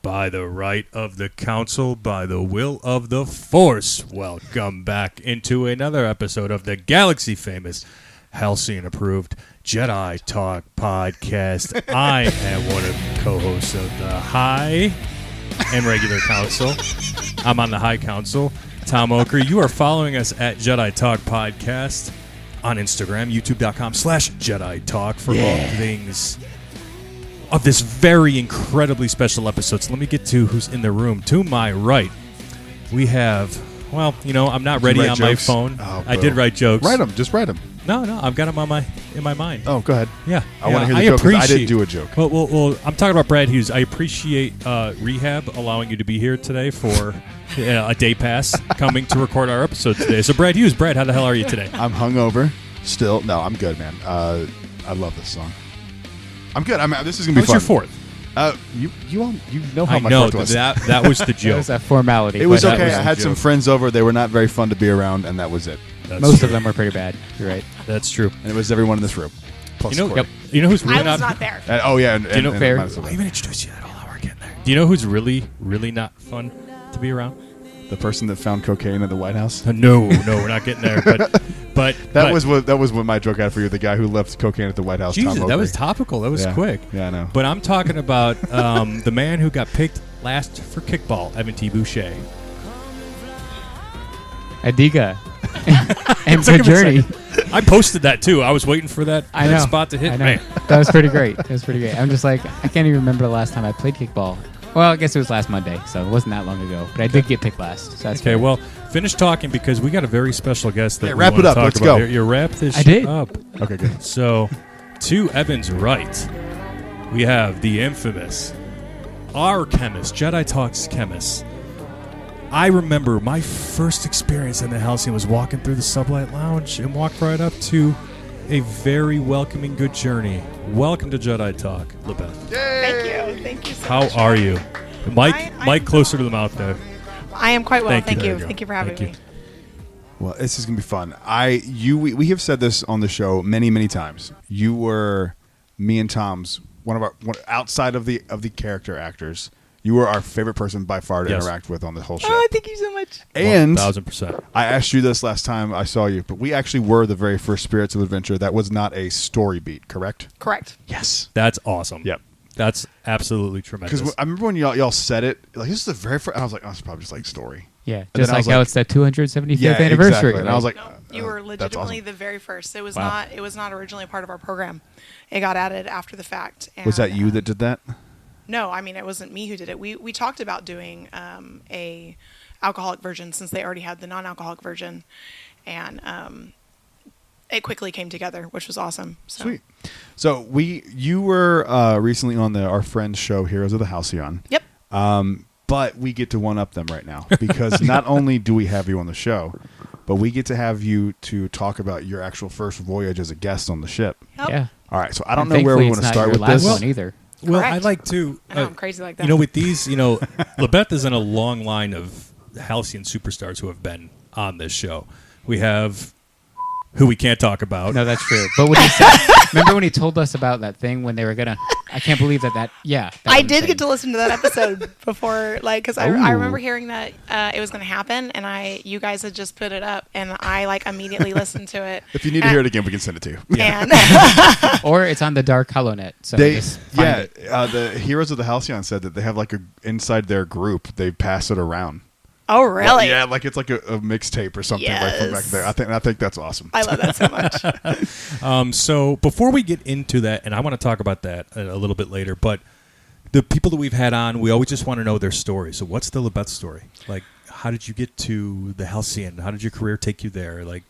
by the right of the council, by the will of the Force. Welcome back into another episode of the galaxy-famous, Halcyon-approved Jedi Talk podcast. I am one of the co-hosts of the High and Regular Council. I'm on the High Council. Tom Oker, you are following us at Jedi Talk Podcast on Instagram, youtube.com/Jedi Talk for all things of this very incredibly special episode. So let me get to who's in the room. To my right, we have, well, you know, I'm not ready on my phone. Oh, I did write jokes. Write them. Just write them. No, I've got them in my mind. Oh, go ahead. Yeah. I want to hear the joke because I didn't do a joke. Well, I'm talking about Brad Hughes. I appreciate Rehab allowing you to be here today for a day pass coming to record our episode today. So Brad Hughes, how the hell are you today? I'm hungover still. No, I'm good, man. I love this song. I'm good. This is gonna be fun. What's your fourth? You know how my fourth was. That was the joke. That was a formality. It was but okay. I had some friends over. They were not very fun to be around, and that was it. Most of them were pretty bad. You're right. That's true. And it was everyone in this room. Plus Corey. You know who's really I was not there. Oh yeah. And fair? I even introduced you that all that we're getting there. Do you know who's really, really not fun to be around? The person that found cocaine at the White House. No, we're not getting there. But that was what my joke had for you. The guy who left cocaine at the White House. Jesus, Tom that Oakley. was topical. That was quick. Yeah, I know. But I'm talking about the man who got picked last for kickball, Evan T. Boucher. Adiga. and Took him a Journey. second. I posted that too. I was waiting for that spot to hit. I know. Man. That was pretty great. I'm just like, I can't even remember the last time I played kickball. Well, I guess it was last Monday, so it wasn't that long ago. But I did get picked last. So that's okay, fair. well, finish talking because we got a very special guest that we wrap want it to up. talk Let's about go. here. You wrap this I shit did. up. Okay, good. So, to Evan's right, we have the infamous, our chemist, Jedi Talks chemist. I remember my first experience in the Halcyon was walking through the Sublight Lounge and walked right up to a very welcoming good journey. Welcome to Jedi Talk, Lebeth. Thank you so How much. are you? Mike closer to the mouth there. I am quite well. Thank you. Go. Thank you for having me. Well, this is gonna be fun. We have said this on the show many, many times. You were me and Tom's one outside of the character actors. You were our favorite person by far to interact with on the whole show. Oh, thank you so much. And 1,000%. I asked you this last time I saw you, but we actually were the very first Spirits of Adventure that was not a story beat, correct? Correct. Yes. That's awesome. Yep. That's absolutely tremendous. Because I remember when y'all said it, like this is the very first. I was like, oh, it's probably just like story. Yeah, And just then I like was how like- it's that 275th Yeah, anniversary. exactly. And I was like, No, you were that's legitimately awesome. the very first. It was Wow. not. It was not originally a part of our program. It got added after the fact. And, Was that you that did that? No, I mean it wasn't me who did it. We talked about doing a alcoholic version since they already had the non-alcoholic version, and it quickly came together, which was awesome. So. Sweet. So you were recently on our friend's show, Heroes of the Halcyon. Yep. But we get to one up them right now because not only do we have you on the show, but we get to have you to talk about your actual first voyage as a guest on the ship. Yep. Yeah. All right. So I don't And know where we thankfully want to it's not start your with last this. one either. Well, Correct. I'd like to. I know, I'm crazy like that. You know, with these, Lebeth is in a long line of Halcyon superstars who have been on this show. We have who we can't talk about. No, that's true. But when he said, remember when he told us about that thing when they were gonna? I can't believe that. Yeah, that I was did insane. get to listen to that episode before, like, because I Ooh. remember hearing that it was going to happen, and you guys had just put it up, and I immediately listened to it. If you need to hear it again, we can send it to you. And Or it's on the Dark HoloNet. So They, just find it. the Heroes of the Halcyon said that they have like inside their group, they pass it around. oh, really? Yeah, like it's like a mixtape or something like from back Yes. there. I think that's awesome. I love that so much. So before we get into that, and I want to talk about that a little bit later, but the people that we've had on, we always just want to know their story. So what's the Lebeth story? Like, how did you get to the Halcyon? How did your career take you there? Like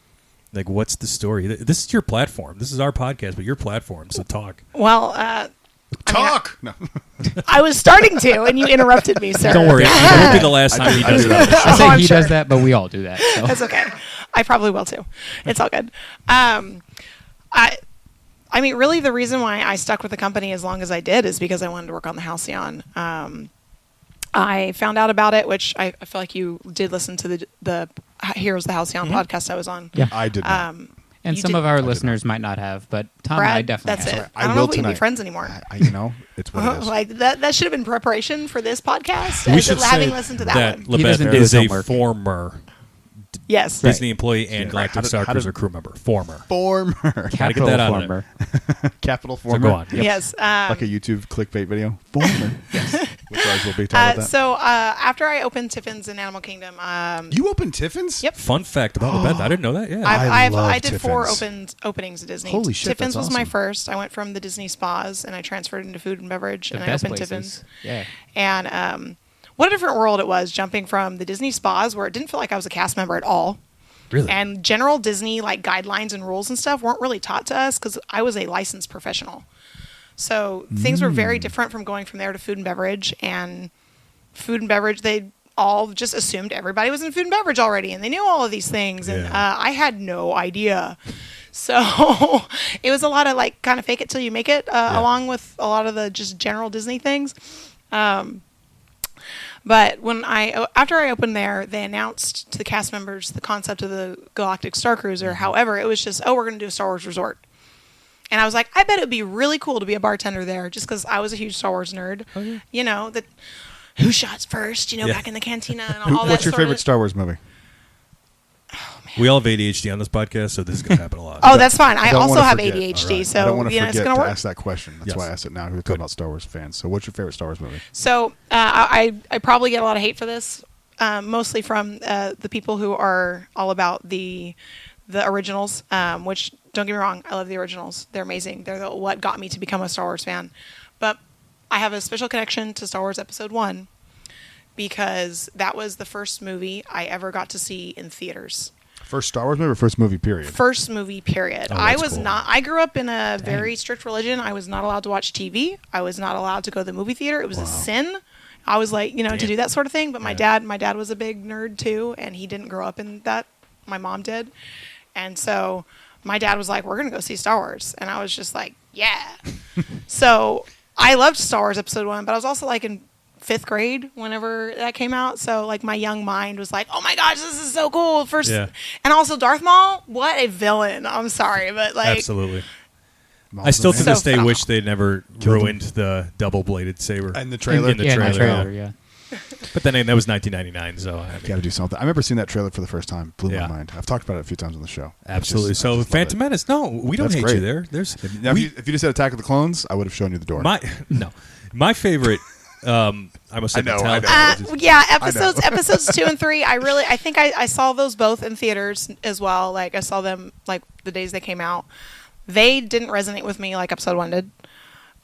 what's the story? This is your platform. This is our podcast, but your platform. So talk. Well, Talk. No. I was starting to, and you interrupted me, sir. Don't worry, it won't be the last time he does that. I say I'm he sure. does that, but we all do that. So. That's okay. I probably will too. It's all good. I mean, really, the reason why I stuck with the company as long as I did is because I wanted to work on the Halcyon. I found out about it, which I feel like you did listen to the Heroes of the Halcyon podcast I was on. Yeah. I did not. And You some did- of our listeners might not have, but Tom and I Brad, definitely that's have. it. I I don't will know if we can be tonight. friends anymore. It's what it is. Like that should have been preparation for this podcast. We should having say listened to that one. He doesn't Lebeth do is his a homework. former Yes. Disney employee and Yeah. Galactic How did- Starcruiser crew member. Former. Former. Gotta get Capital that out of there. former. Capital So former. go on. Yep. Yes. Like a YouTube clickbait video. Former. Yes. Which ours will be titled that. So after I opened Tiffin's in Animal Kingdom, You opened Tiffin's? Yep. Fun fact about Lebeth, I didn't know that. Yeah. I did love 4 Tiffin's. openings at Disney. Holy shit, Tiffin's that's was my awesome. first. I went from the Disney spas and I transferred into food and beverage, The and I best opened places. Tiffin's. Yeah. And what a different world it was, jumping from the Disney spas where it didn't feel like I was a cast member at all. Really? And general Disney like guidelines and rules and stuff weren't really taught to us because I was a licensed professional. So things were very different from going from there to food and beverage. And food and beverage, they all just assumed everybody was in food and beverage already, and they knew all of these things. And Yeah. I had no idea. So it was a lot of like kind of fake it till you make it, along with a lot of the just general Disney things. But after I opened there, they announced to the cast members the concept of the Galactic Starcruiser. However, it was just, we're going to do a Star Wars resort. And I was like, I bet it would be really cool to be a bartender there, just because I was a huge Star Wars nerd. Oh, yeah. You know, that who shots first, Yeah. back in the cantina and all that What's your sort favorite of. Star Wars movie? We all have ADHD on this podcast, so this is going to happen a lot. Oh, that's fine. I don't also wanna have forget. ADHD, All right. so I don't want to it's forget going to to work. ask that question. That's Yes. why I asked it now. We're talking about Star Wars fans. So what's your favorite Star Wars movie? So I probably get a lot of hate for this, mostly from the people who are all about the originals. Which don't get me wrong, I love the originals. They're amazing. They're what got me to become a Star Wars fan. But I have a special connection to Star Wars Episode 1 because that was the first movie I ever got to see in theaters. First Star Wars movie or first movie period? First movie period. Oh, I that's was cool. not. I grew up in a very strict religion. I was not allowed to watch TV. I was not allowed to go to the movie theater. It was a sin. I was like, to do that sort of thing. But my dad was a big nerd too, and he didn't grow up in that. My mom did, and so my dad was like, "We're gonna go see Star Wars," and I was just like, "Yeah." So I loved Star Wars Episode 1, but I was also like in 5th grade whenever that came out. So like my young mind was like, oh my gosh, this is so cool. First, Yeah. and also Darth Maul, what a villain. I'm sorry, but like, Absolutely. Maul's I still the to man. this day phenomenal. wish they'd never Killed him. ruined the double-bladed saber. In the trailer? In the yeah, trailer. in the trailer, yeah. But then that was 1999, so I mean, Got to do something. I remember seeing that trailer for the first time. Blew Yeah. my mind. I've talked about it a few times on the show. absolutely. I So just love Phantom it. Menace, no, we don't That's hate great. you there. There's Now, we- if you just said Attack of the Clones, I would have shown you the door. my favorite. I must say, I know, Metallica. I know. yeah, I know. episodes 2 and 3. I think I saw those both in theaters as well. Like I saw them like the days they came out. They didn't resonate with me like Episode 1 did.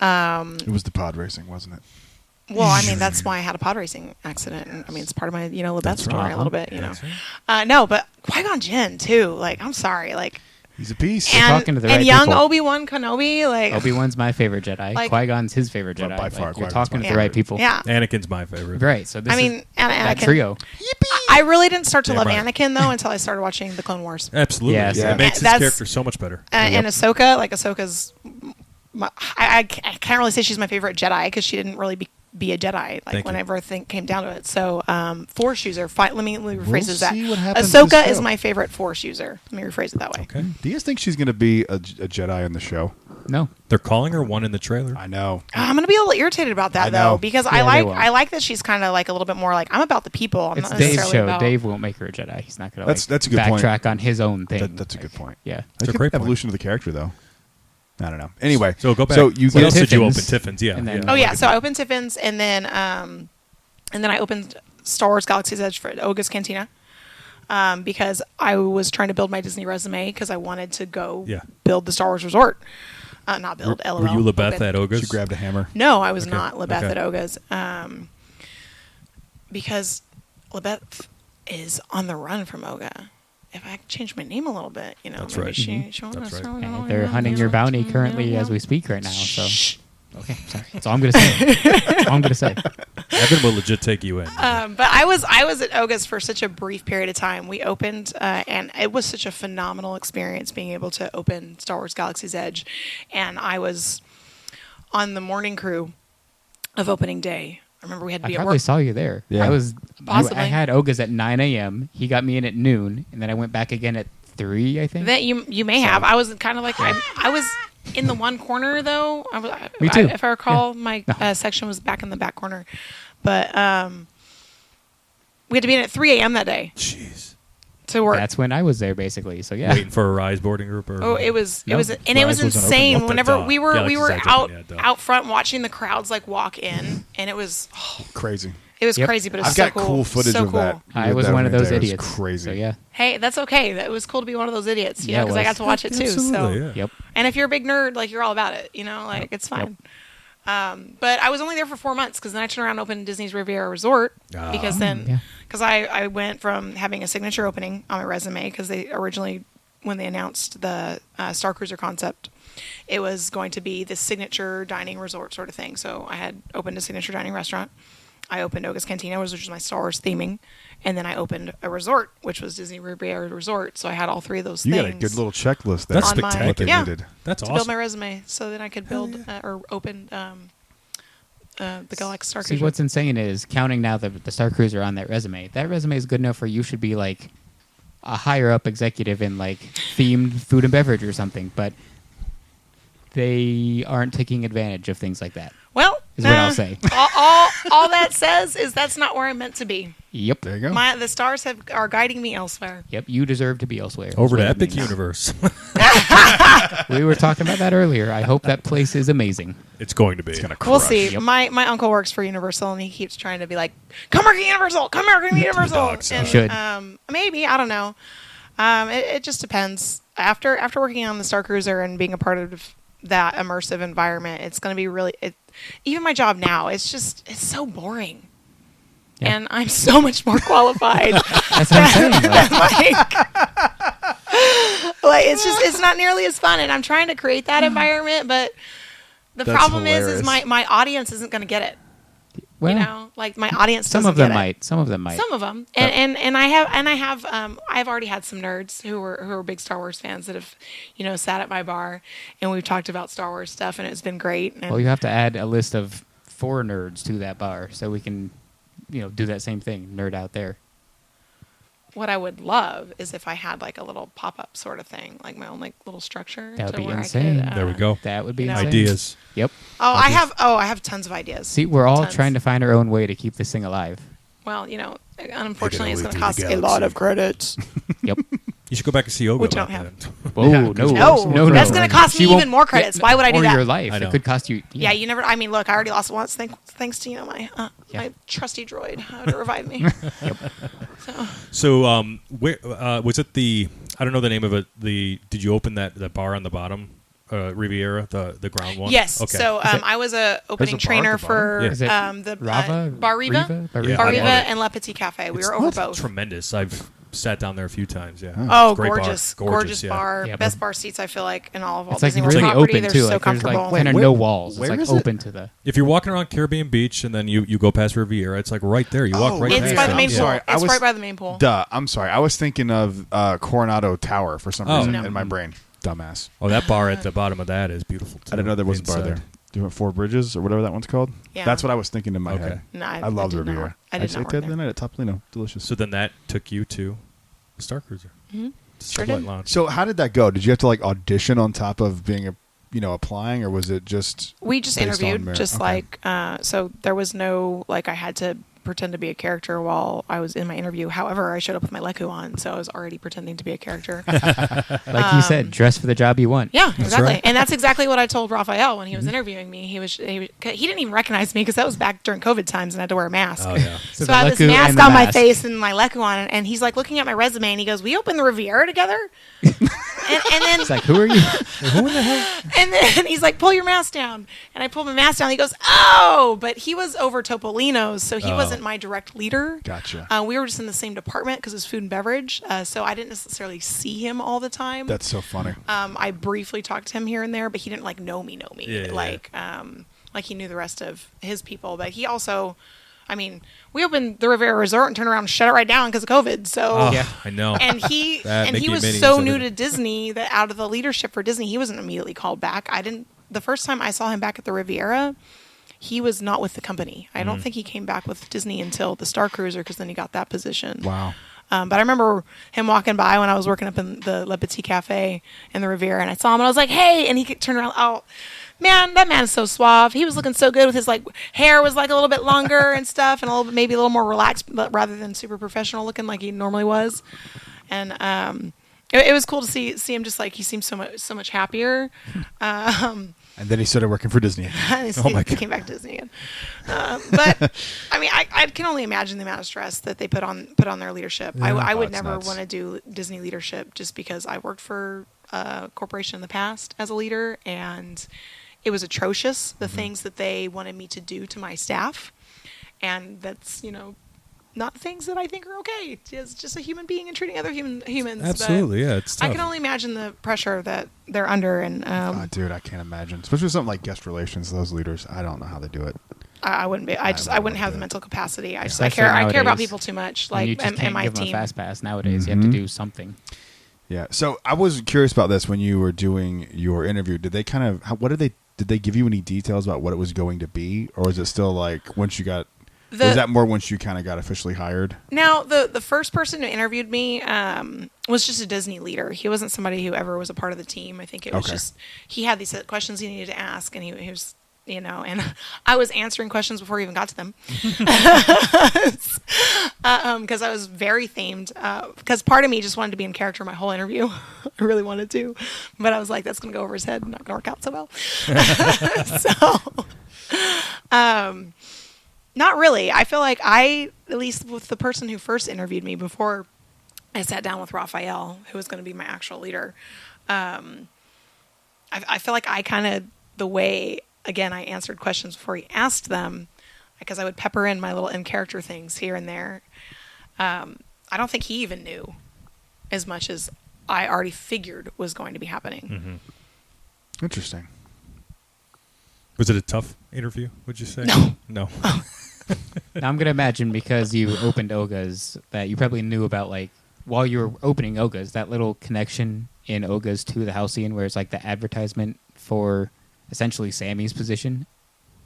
It was the pod racing, wasn't it? Well, I mean, that's why I had a pod racing accident. And, I mean, it's part of my, Lebeth story right. a little bit, That's No, but Qui-Gon Jinn, too. Like, I'm sorry. Like, He's a piece. You're and, talking to the and right young people. Obi-Wan Kenobi, like, Obi-Wan's my favorite Jedi. Like- Qui-Gon's his favorite Well, Jedi. by far, You're Qui-Gon's talking my to the right favorite. people. yeah. Anakin's my favorite. Right. So this I mean, is Anakin. that trio. I really didn't start to Damn love right. Anakin, though, until I started watching The Clone Wars. Absolutely. Yeah, Yeah, so- it makes his That's- character so much better. And Ahsoka, like, Ahsoka's... I can't really say she's my favorite Jedi, because she didn't really be a Jedi, like, Thank you. whenever it came down to it. So, Force user. Let me rephrase We'll it that. see what happens this Ahsoka is show. my favorite Force user. Let me rephrase it that way. Okay. Do you guys think she's going to be a Jedi in the show? No. They're calling her one in the trailer. I know. I'm gonna be a little irritated about that I know. though, because Yeah, they will. I like that she's kind of like a little bit more like I'm about the people. I'm It's not Dave's necessarily show. about. Dave won't make her a Jedi. He's not going to That's a good point. backtrack on his own thing. That's a good point. Yeah. It's a Like, great point. evolution of the character, though. I don't know. Anyway, So go back. So you what get else did you open? Tiffin's. Tiffin's, yeah. And then- Oh yeah, so I opened Tiffin's and then I opened Star Wars Galaxy's Edge for Oga's Cantina. Because I was trying to build my Disney resume because I wanted to go Yeah. build the Star Wars Resort. Not build. Were LOL. you Lebeth open. at Oga's? she grabbed a hammer. No, I was Okay. not Lebeth Okay. at Oga's. Because Lebeth is on the run from Oga. If I change my name a little bit, That's maybe right. she That's wants right. And they're hunting your bounty currently as we speak right now. So okay, sorry. That's all I'm going to say. That's all I'm going to say. Evan will legit take you in. But I was at Oga's for such a brief period of time. We opened, and it was such a phenomenal experience being able to open Star Wars Galaxy's Edge, and I was on the morning crew of opening day. I remember we had to I be at probably work. saw you there. Yeah. I Possibly. had Oga's at 9 a.m. He got me in at noon, and then I went back again at 3, I think. That you may have. I was kind of like I was in the one corner though. Me too. If I recall, my section was back in the back corner, but we had to be in at 3 a.m. that day Jeez. to work. That's when I was there, basically. So yeah. Waiting for a Rise boarding group? Or Oh, it was No, and it was Rise wasn't open insane. yet. Whenever But, we were Galaxy's out open yet, though. out front watching the crowds like walk in, and it was Crazy. Yep. crazy, but it was I've so got cool. cool footage so of cool. that. I was That one of those right there. It's idiots. crazy. So yeah. Hey, that's okay. That was cool to be one of those idiots, Yeah, it because I was. got to watch it too. So, Absolutely, yeah. Yep. and if you're a big nerd, like you're all about it, like it's fine. But I was only there for 4 months because then I turned around and opened Disney's Riviera Resort because yeah. I went from having a signature opening on my resume because they originally, when they announced the Starcruiser concept, it was going to be this signature dining resort sort of thing. So I had opened a signature dining restaurant. I opened Oga's Cantina, which was my Star Wars theming. And then I opened a resort, which was Disney Riviera Resort. So I had all 3 of those You things. got a good little checklist there. That's on my- spectacular. What they yeah. needed. That's to awesome. build my resume so that I could build or open the Galactic Starcruiser. See, what's insane is counting now the Starcruiser on that resume. That resume is good enough for you should be like a higher up executive in like themed food and beverage or something, but they aren't taking advantage of things like that. Well, Is what I'll say. all that says is that's not where I'm meant to be. Yep. There you go. The stars are guiding me elsewhere. Yep. You deserve to be elsewhere. is Over to what it Epic means. Universe. We were talking about that earlier. I hope that place is amazing. It's going to be. It's gonna We'll crush. see. Yep. My uncle works for Universal, and he keeps trying to be like, "Come work at Universal. Come work at Universal." dogs. And, You should. Maybe, I don't know. It just depends. After working on the Starcruiser and being a part of that immersive environment, it's going to be really. Even my job now, it's so boring. Yeah. And I'm so much more qualified. That's what I'm saying. Like, like it's not nearly as fun, and I'm trying to create that environment, but the That's problem is hilarious. my audience isn't going to get it. well, Like my audience some doesn't of them get it. might. Some of them might. Some of them, and I've already had some nerds who are big Star Wars fans that have, sat at my bar and we've talked about Star Wars stuff, and it's been great. And Well, you have to add a list of 4 nerds to that bar so we can, do that same thing. Nerd out there. what I would love is if I had like a little pop-up sort of thing, like my own like little structure. That would to be where insane. I could, There we go. That would be You know, insane. Ideas. Yep. I have tons of ideas. See, we're all Tons. trying to find our own way to keep this thing alive. Well, unfortunately, it's only going to do the cost a lot galaxy. of credits. Yep. You should go back and see Yoga. Which about I don't that. Whoa, Yeah, no, 'cause No, that's no. gonna cost She me won't- even more credits. Why would I do or that? your life. I know. It could cost you. Yeah, you never. I mean, look, I already lost it once. Thanks to my Yeah. my trusty droid to revive me. So, So, where was it? I don't know the name of it. Did you open that bar on the bottom, Riviera, the ground one? yes. Okay. So I was a opening bar at trainer the bottom? for Yeah. Is it the Rava? Bar Riva, Bar Yeah, Riva? Bar I Riva, love it. and Le Petit Cafe. We It's were over both. tremendous. I've sat down there a few times. Yeah. Oh, Great bar. gorgeous yeah. bar. Yeah, Best but- bar seats I feel like in all of Walt It's like Disney World really property. open They're too. so Like there's comfortable. like kind of Wait, no where- walls. It's where like is it? open to the. If you're walking around Caribbean Beach and then you go past Riviera, it's like right there. You walk right It's past by the it. main I'm pool. sorry, I It's was- right by the main pool. Duh. I'm sorry. I was thinking of Coronado Tower for some Oh. reason No. in my brain. Dumbass. Oh, that bar at the bottom of that is beautiful. Too, I didn't know there was a bar inside. there. Do you want Four Bridges or whatever that one's called? Yeah. That's what I was thinking in my Okay. head. No, I love did not Riviera. work- I did Actually, not work the other there. night at Topolino. Delicious. So then that took you to the Starcruiser. Mhm. The Sure Starlight did. Lounge. So how did that go? Did you have to like audition on top of being applying, or was it just We just based on interviewed, merit? just Okay. like so. There was no like I had to pretend to be a character while I was in my interview. However, I showed up with my Leku on, so I was already pretending to be a character. Like you said, dress for the job you want. Yeah, exactly. right. And that's exactly what I told Raphael when he was interviewing me. He didn't even recognize me because that was back during COVID times and I had to wear a mask. Oh yeah. So the I had this Leku mask and the on my mask. face and my Leku on, and he's like looking at my resume and he goes, "We opened the Riviera together." and then It's like, who are you? and then he's like, "Pull your mask down." And I pulled my mask down. He goes, "Oh!" But he was over Topolino's, so he Oh. wasn't my direct leader. Gotcha. We were just in the same department because it's food and beverage. So I didn't necessarily see him all the time. That's so funny. I briefly talked to him here and there, but he didn't like know me. Yeah, yeah. Like he knew the rest of his people. But he also, I mean, we opened the Riviera Resort and turned around and shut it right down because of COVID. So. Oh, Yeah. I know. And he That and he Mickey was Minnie's so of new it. to Disney that out of the leadership for Disney, he wasn't immediately called back. The first time I saw him back at the Riviera, he was not with the company. I don't think he came back with Disney until the Starcruiser because then he got that position. Wow. But I remember him walking by when I was working up in the Le Petit Cafe in the Riviera, and I saw him, and I was like, "Hey!" And he turned around. Oh, man, that man is so suave. He was looking so good with his like hair was like a little bit longer and stuff, and a little bit, maybe a little more relaxed, but rather than super professional looking like he normally was. And it was cool to see him just like he seemed so much happier. And then he started working for Disney. Oh my God. Came back to Disney again. But I mean, I can only imagine the amount of stress that they put on their leadership. Yeah. I would it's never nuts. want to do Disney leadership just because I worked for a corporation in the past as a leader, and it was atrocious the things that they wanted me to do to my staff, and that's not things that I think are okay. It's just a human being and treating other humans. Absolutely, yeah, it's But tough. I can only imagine the pressure that they're under, and Dude, I can't imagine. Especially something like guest relations. Those leaders, I don't know how they do it. I wouldn't be. I wouldn't have the do it. mental capacity. I Especially care about nowadays. people too much. And you Like just and can't my give them a team. fast pass nowadays. You have to do something. Yeah. So I was curious about this when you were doing your interview. Did they kind of? Did they give you any details about what it was going to be, or is it still like once you got? Was that more once you kind of got officially hired? Now, the first person who interviewed me was just a Disney leader. He wasn't somebody who ever was a part of the team. I think it was Okay. just he had these questions he needed to ask, and he was, and I was answering questions before he even got to them. Because I was very themed. Because part of me just wanted to be in character my whole interview. I really wanted to. But I was like, that's going to go over his head. Not going to work out so well. Not really. I feel like at least with the person who first interviewed me before I sat down with Raphael, who was going to be my actual leader, I feel like I kind of, the way, again, I answered questions before he asked them, because I would pepper in my little in-character things here and there. I don't think he even knew as much as I already figured was going to be happening. Mm-hmm. Interesting. Was it a tough interview, would you say? No. Now I'm gonna imagine, because you opened Oga's, that you probably knew about, like, while you were opening Oga's, that little connection in Oga's to the Halcyon where it's like the advertisement for essentially Sammy's position.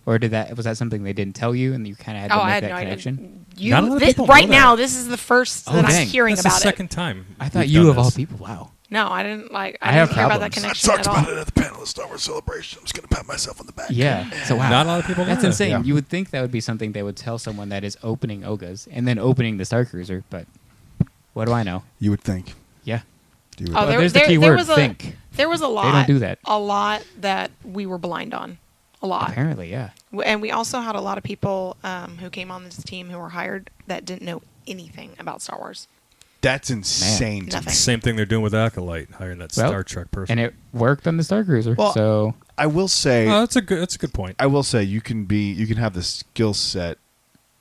Or was that something they didn't tell you and you kind of had to I make had that no connection? idea. Not a lot of This, people right know now, that. this is the first Oh, that I'm dang. hearing That's about the second time. I thought we've you done of all this. people. Wow. No, I didn't like. I I have didn't hear about that problems. connection at all. it at the panel of Star Wars Celebration. I'm just going to pat myself on the back. Yeah. So wow. Not a lot of people know That's that. insane. Yeah. You would think that would be something they would tell someone that is opening Oga's and then opening the Starcruiser, but what do I know? You would think. Yeah. You would Oh, Well, there's the key word, think. There was a lot. don't do that. A lot that we were blind on. A lot. Apparently, yeah. And we also had a lot of people who came on this team who were hired that didn't know anything about Star Wars. That's insane. to Nothing. me. Same thing they're doing with Acolyte, hiring that Well, Star Trek person. And it worked on the Starcruiser. Well, so I will say. Oh, that's a good point. I will say you can have the skill set,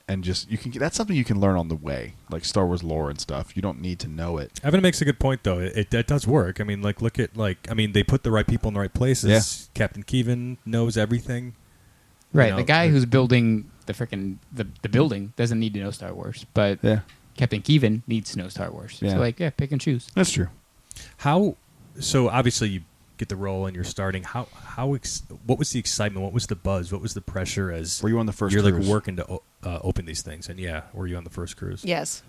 and that's something you can learn on the way, like Star Wars lore and stuff. You don't need to know it. Evan makes a good point, though. It does work. I mean, like, look at, they put the right people in the right places. Yeah. Captain Keevan knows everything. right, know, the guy who's building the frickin' the building doesn't need to know Star Wars, but Yeah, Captain Keevan needs to know Star Wars. Yeah. So pick and choose. that's true. So obviously you get the role and you're starting. What was the excitement? What was the buzz? What was the pressure as Were you on the first you're cruise? like working to open these things? And were you on the first cruise? Yes.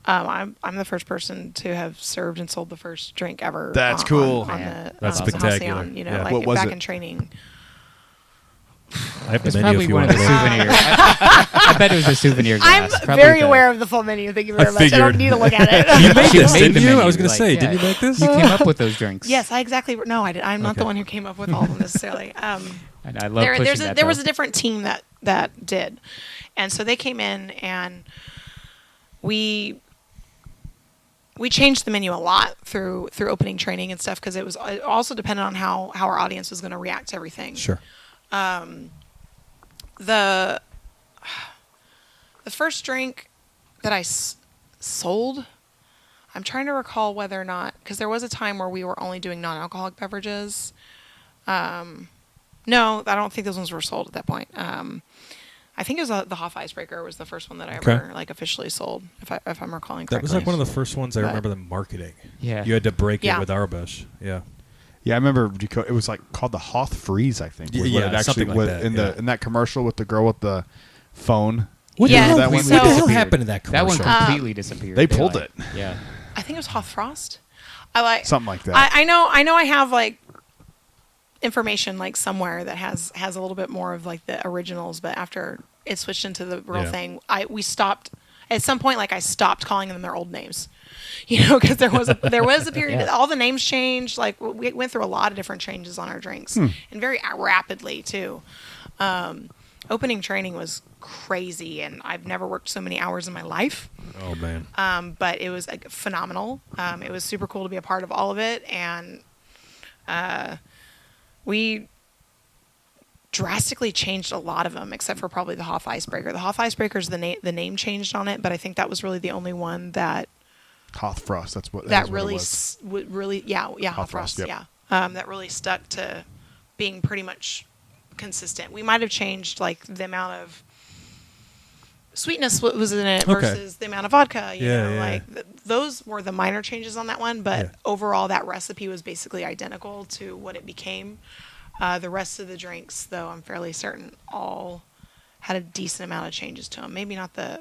I'm the first person to have served and sold the first drink ever. That's cool. On Man, the, that's the spectacular. Halcyon, Yeah. like What was back it? in training. I have the It's menu probably if you one want of to the look. souvenir. I bet it was a souvenir I'm glass. Probably very the- aware of the full menu. Thank you very I much. I don't figured. need to look at You it. made She this, made didn't the you? menu, I was going to like, say, yeah. didn't you make this? You came up with those drinks. Yes, no, I did. I'm not Okay. the one who came up with all of them necessarily. And I love pushing that. There was though. a different team that did, and so they came in and we changed the menu a lot through opening training and stuff because it also depended on how our audience was going to react to everything. Sure. The first drink that I sold, I'm trying to recall whether or not, because there was a time where we were only doing non-alcoholic beverages. No, I don't think those ones were sold at that point. I think it was the Hoff Icebreaker was the first one that I ever officially sold, if I'm recalling correctly. That was like one of the first ones I But- remember them marketing. Yeah. You had to break Yeah. it with Arbush. Yeah. Yeah, I remember it was like called the Hoth Freeze, I think. Was what Yeah, it actually something like was that, in yeah. in that commercial with the girl with the phone. What Yeah, the hell, that one? what the hell disappeared. happened to that That commercial? one completely disappeared. They pulled it. Yeah. I think it was Hoth Frost. I like Something like that. I know I have like information like somewhere that has a little bit more of like the originals, but after it switched into the real Yeah. thing, we stopped at some point. Like I stopped calling them their old names, because there was a period Yeah. that all the names changed. Like we went through a lot of different changes on our drinks, and very rapidly too. Opening training was crazy, and I've never worked so many hours in my life. Oh man. But it was phenomenal. It was super cool to be a part of all of it, and we drastically changed a lot of them, except for probably the Hoth Icebreaker. The Hoth Icebreaker is the name changed on it, but I think that was really the only one that Hoth Frost. That's what that is what it really was. really Hoth Frost, yep. yeah. That really stuck to being pretty much consistent. We might have changed like the amount of sweetness was in it Okay. versus the amount of vodka. You Yeah, know, yeah. like those were the minor changes on that one, but Yeah. overall that recipe was basically identical to what it became. The rest of the drinks, though, I'm fairly certain all had a decent amount of changes to them. Maybe not the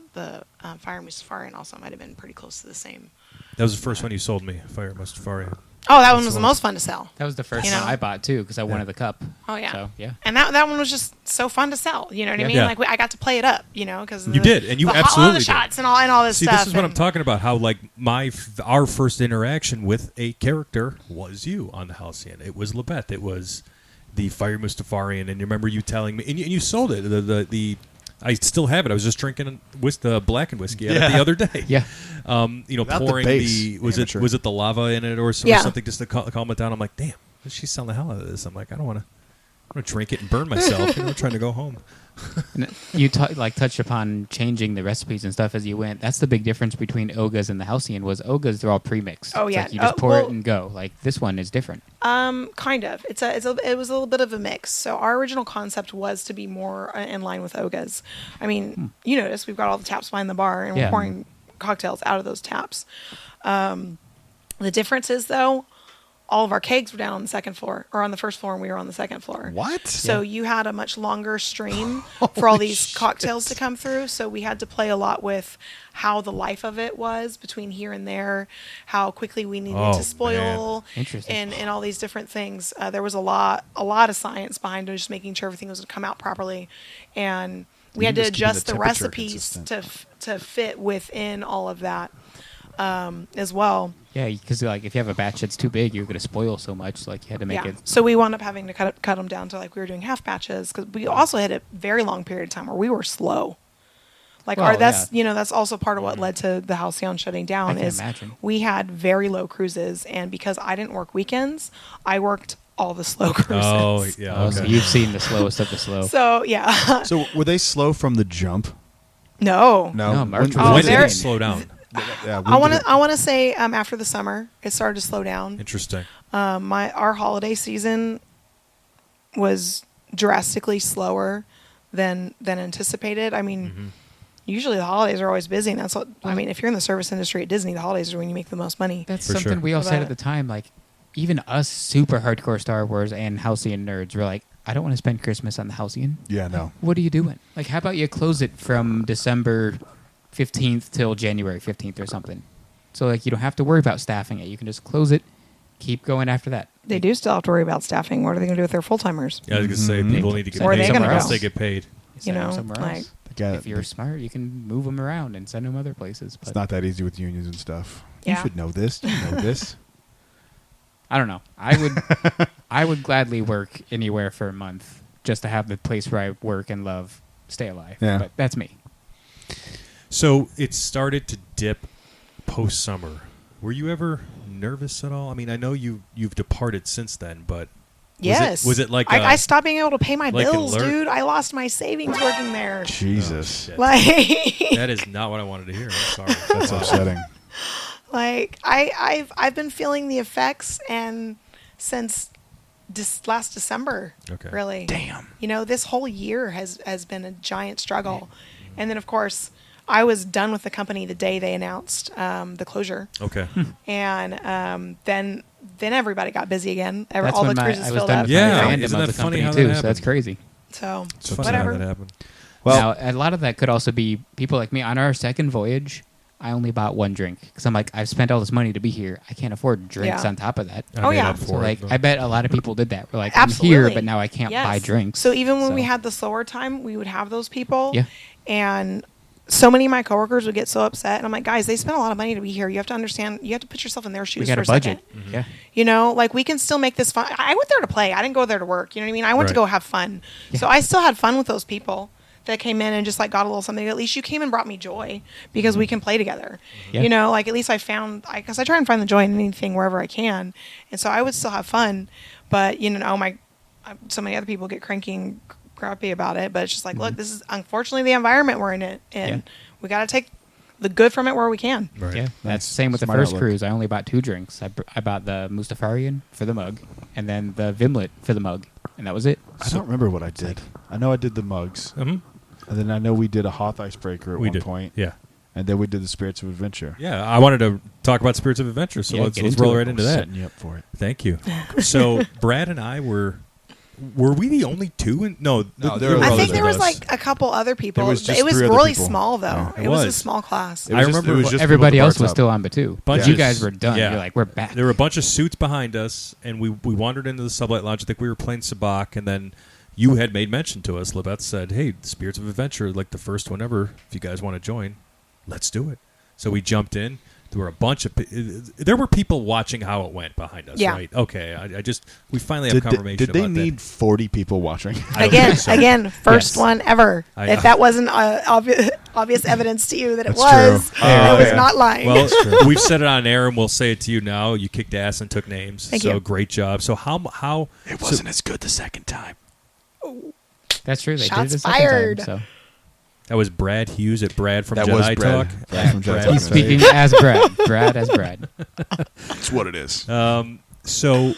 Fire Mustafarian also might have been pretty close to the same. That was the first one you sold me, Fire Mustafarian. Oh, that one was the the one. most fun to sell. That was the first You one know? I bought too because I wanted the cup. Oh yeah. So yeah. And that one was just so fun to sell. You know what I Yeah. mean? Yeah. Like I got to play it up. Because You did, and you the absolutely the did. shots and all this See, stuff. this is what I'm and- talking about. How like our first interaction with a character was you on the Halcyon. It was Lebeth. It was the Fire Mustafarian, and you remember you telling me, and you sold it. The I still have it. I was just drinking the blackened whiskey out of it the other day. Yeah. Without the pouring base. was Amateur. it the lava in it or Yeah. something just to calm it down. I'm like, damn, she's selling the hell out of this. I'm like, I don't want to drink it and burn myself. I'm trying to go home. And you touched upon changing the recipes and stuff as you went. That's the big difference between Oga's and the Halcyon. Was Oga's they're all pre-mixed. Oh, It's yeah. like you just pour it and go. Like this one is different. Kind of. It was a little bit of a mix. So our original concept was to be more in line with Oga's. I mean, you notice we've got all the taps behind the bar, and Yeah. we're pouring cocktails out of those taps. The difference is though, all of our kegs were down on the second floor, or on the first floor, and we were on the second floor. What? So you had a much longer stream for all these cocktails to come through. So we had to play a lot with how the life of it was between here and there, how quickly we needed Oh, to spoil, man. Interesting. and all these different things. There was a lot of science behind just making sure everything was going to come out properly, and we had to just keeping adjust the the temperature recipes consistent. to fit within all of that as well. Yeah, because like if you have a batch that's too big, you're going to spoil so much. Like you had to make it. So we wound up having to cut them down to like we were doing half batches because we also had a very long period of time where we were slow. Like Well, that's yeah. that's also part of what led to the Halcyon shutting down. I can is imagine. we had very low cruises, and because I didn't work weekends, I worked all the slow cruises. Oh yeah, Oh, so okay. you've seen the slowest of the slow. So yeah, So were they slow from the jump? no. No, March When- was Oh, when did they're- it slow down? yeah, when I want did to. I want to say after the summer, it started to slow down. Interesting. Our holiday season was drastically slower than anticipated. I mean, usually the holidays are always busy, and that's what I mean. If you're in the service industry at Disney, the holidays are when you make the most money. That's For something sure. we all said But- at the time. Like, even us super hardcore Star Wars and Halcyon nerds were like, I don't want to spend Christmas on the Halcyon. Yeah, no. What are you doing? Like, how about you close it from December 15th till January 15th or something? So, like, you don't have to worry about staffing it. You can just close it, keep going after that. They do still have to worry about staffing. What are they going to do with their full timers? Yeah, I was gonna say people need to get Where are paid they gonna somewhere else. go? They get paid. Send them somewhere like- else. Yeah, If you're smart, you can move them around and send them other places. But it's not that easy with unions and stuff. You Yeah. should know this. You know this. I don't know. I would gladly work anywhere for a month just to have the place where I work and love stay alive. Yeah. But that's me. So it started to dip post summer. Were you ever nervous at all? I mean, I know you've departed since then, but Yes. was it like I stopped being able to pay my like bills, alert? I lost my savings working there. Jesus. Oh, shit. Like, that is not what I wanted to hear. I'm sorry. That's Wow. upsetting. like I've been feeling the effects and since last December. Okay. Really. Damn. This whole year has been a giant struggle, and then of course I was done with the company the day they announced the closure, Okay. and then everybody got busy again. That's All the when cruises I was filled done up. with Yeah, my fandom isn't of that the funny company how that too. So happened? that's crazy. So It's funny whatever. how that happened. Well- now, a lot of that could also be people like me. On our second voyage, I only bought one drink because I'm like, I've spent all this money to be here. I can't afford drinks Yeah. on top of that. I Oh, made yeah. up So for like, it. I bet a lot of people did that. We're like, Absolutely. I'm here, but now I can't Yes. buy drinks. So even when we So- had the slower time, we would have those people. Yeah. And so many of my coworkers would get so upset. And I'm like, guys, they spent a lot of money to be here. You have to understand. You have to put yourself in their shoes we got for a a budget. second. Yeah. You know, like we can still make this fun. I went there to play. I didn't go there to work. You know what I mean? I went to Right. go have fun. So I still had fun with those people that came in and just like got a little something. At least you came and brought me joy because we can play together. Yeah. You know, like at least I found, because I try and find the joy in anything wherever I can. And so I would still have fun. But, you know, so many other people get cranky and crappy about it. But it's just like, look, this is unfortunately the environment we're in it. And we got to take the good from it where we can. Right. Yeah, Nice. that's the same with the Smart first outlook. cruise. I only bought 2 drinks. I bought the Mustafarian for the mug, and then the Vimlet for the mug, and that was it. I don't remember what I did. I know I did the mugs, Mhm. and then I know we did a Hoth icebreaker at We one did. point, Yeah. and then we did the Spirits of Adventure. Yeah. I wanted to talk about Spirits of Adventure, so Yeah, let's get into roll it. right into that. Setting you up for it. Thank you. So Brad and I were we the only two? No, there were I others think there with was us. like a couple other people. There was just it was 3 other really people. small though. Yeah. It was a was. small class. It was I just- remember it was just Everybody people at else the was bar still top. on, but 2. Bunches- You guys were done. yeah. You're like, we're back. There were a bunch of suits behind us, and we wandered into the Sublight Lounge. I think we were playing Sabacc, and then you had made mention to us. Lebeth said, "Hey, Spirits of Adventure, like the first one ever. If you guys want to join, let's do it." So we jumped in. There were a bunch of there were people watching how it went behind us. Yeah. Right? Okay. We finally have confirmation. Did they about need 40 people watching? that. I don't think so. Again, first Yes. one ever. I- If that wasn't obvious evidence to you that it That's was, true. I was yeah. not lying. Well, we've said it on air, and we'll say it to you now. You kicked ass and took names. Thank so you. great job. So how It wasn't as good the second time. That's true. They Shots did it a second fired. time. So that was Brad Hughes at Brad from That Jedi was Brad. Talk. Brad from Jedi Brad. Talk. he's speaking as Brad. Brad as Brad. That's what it is. So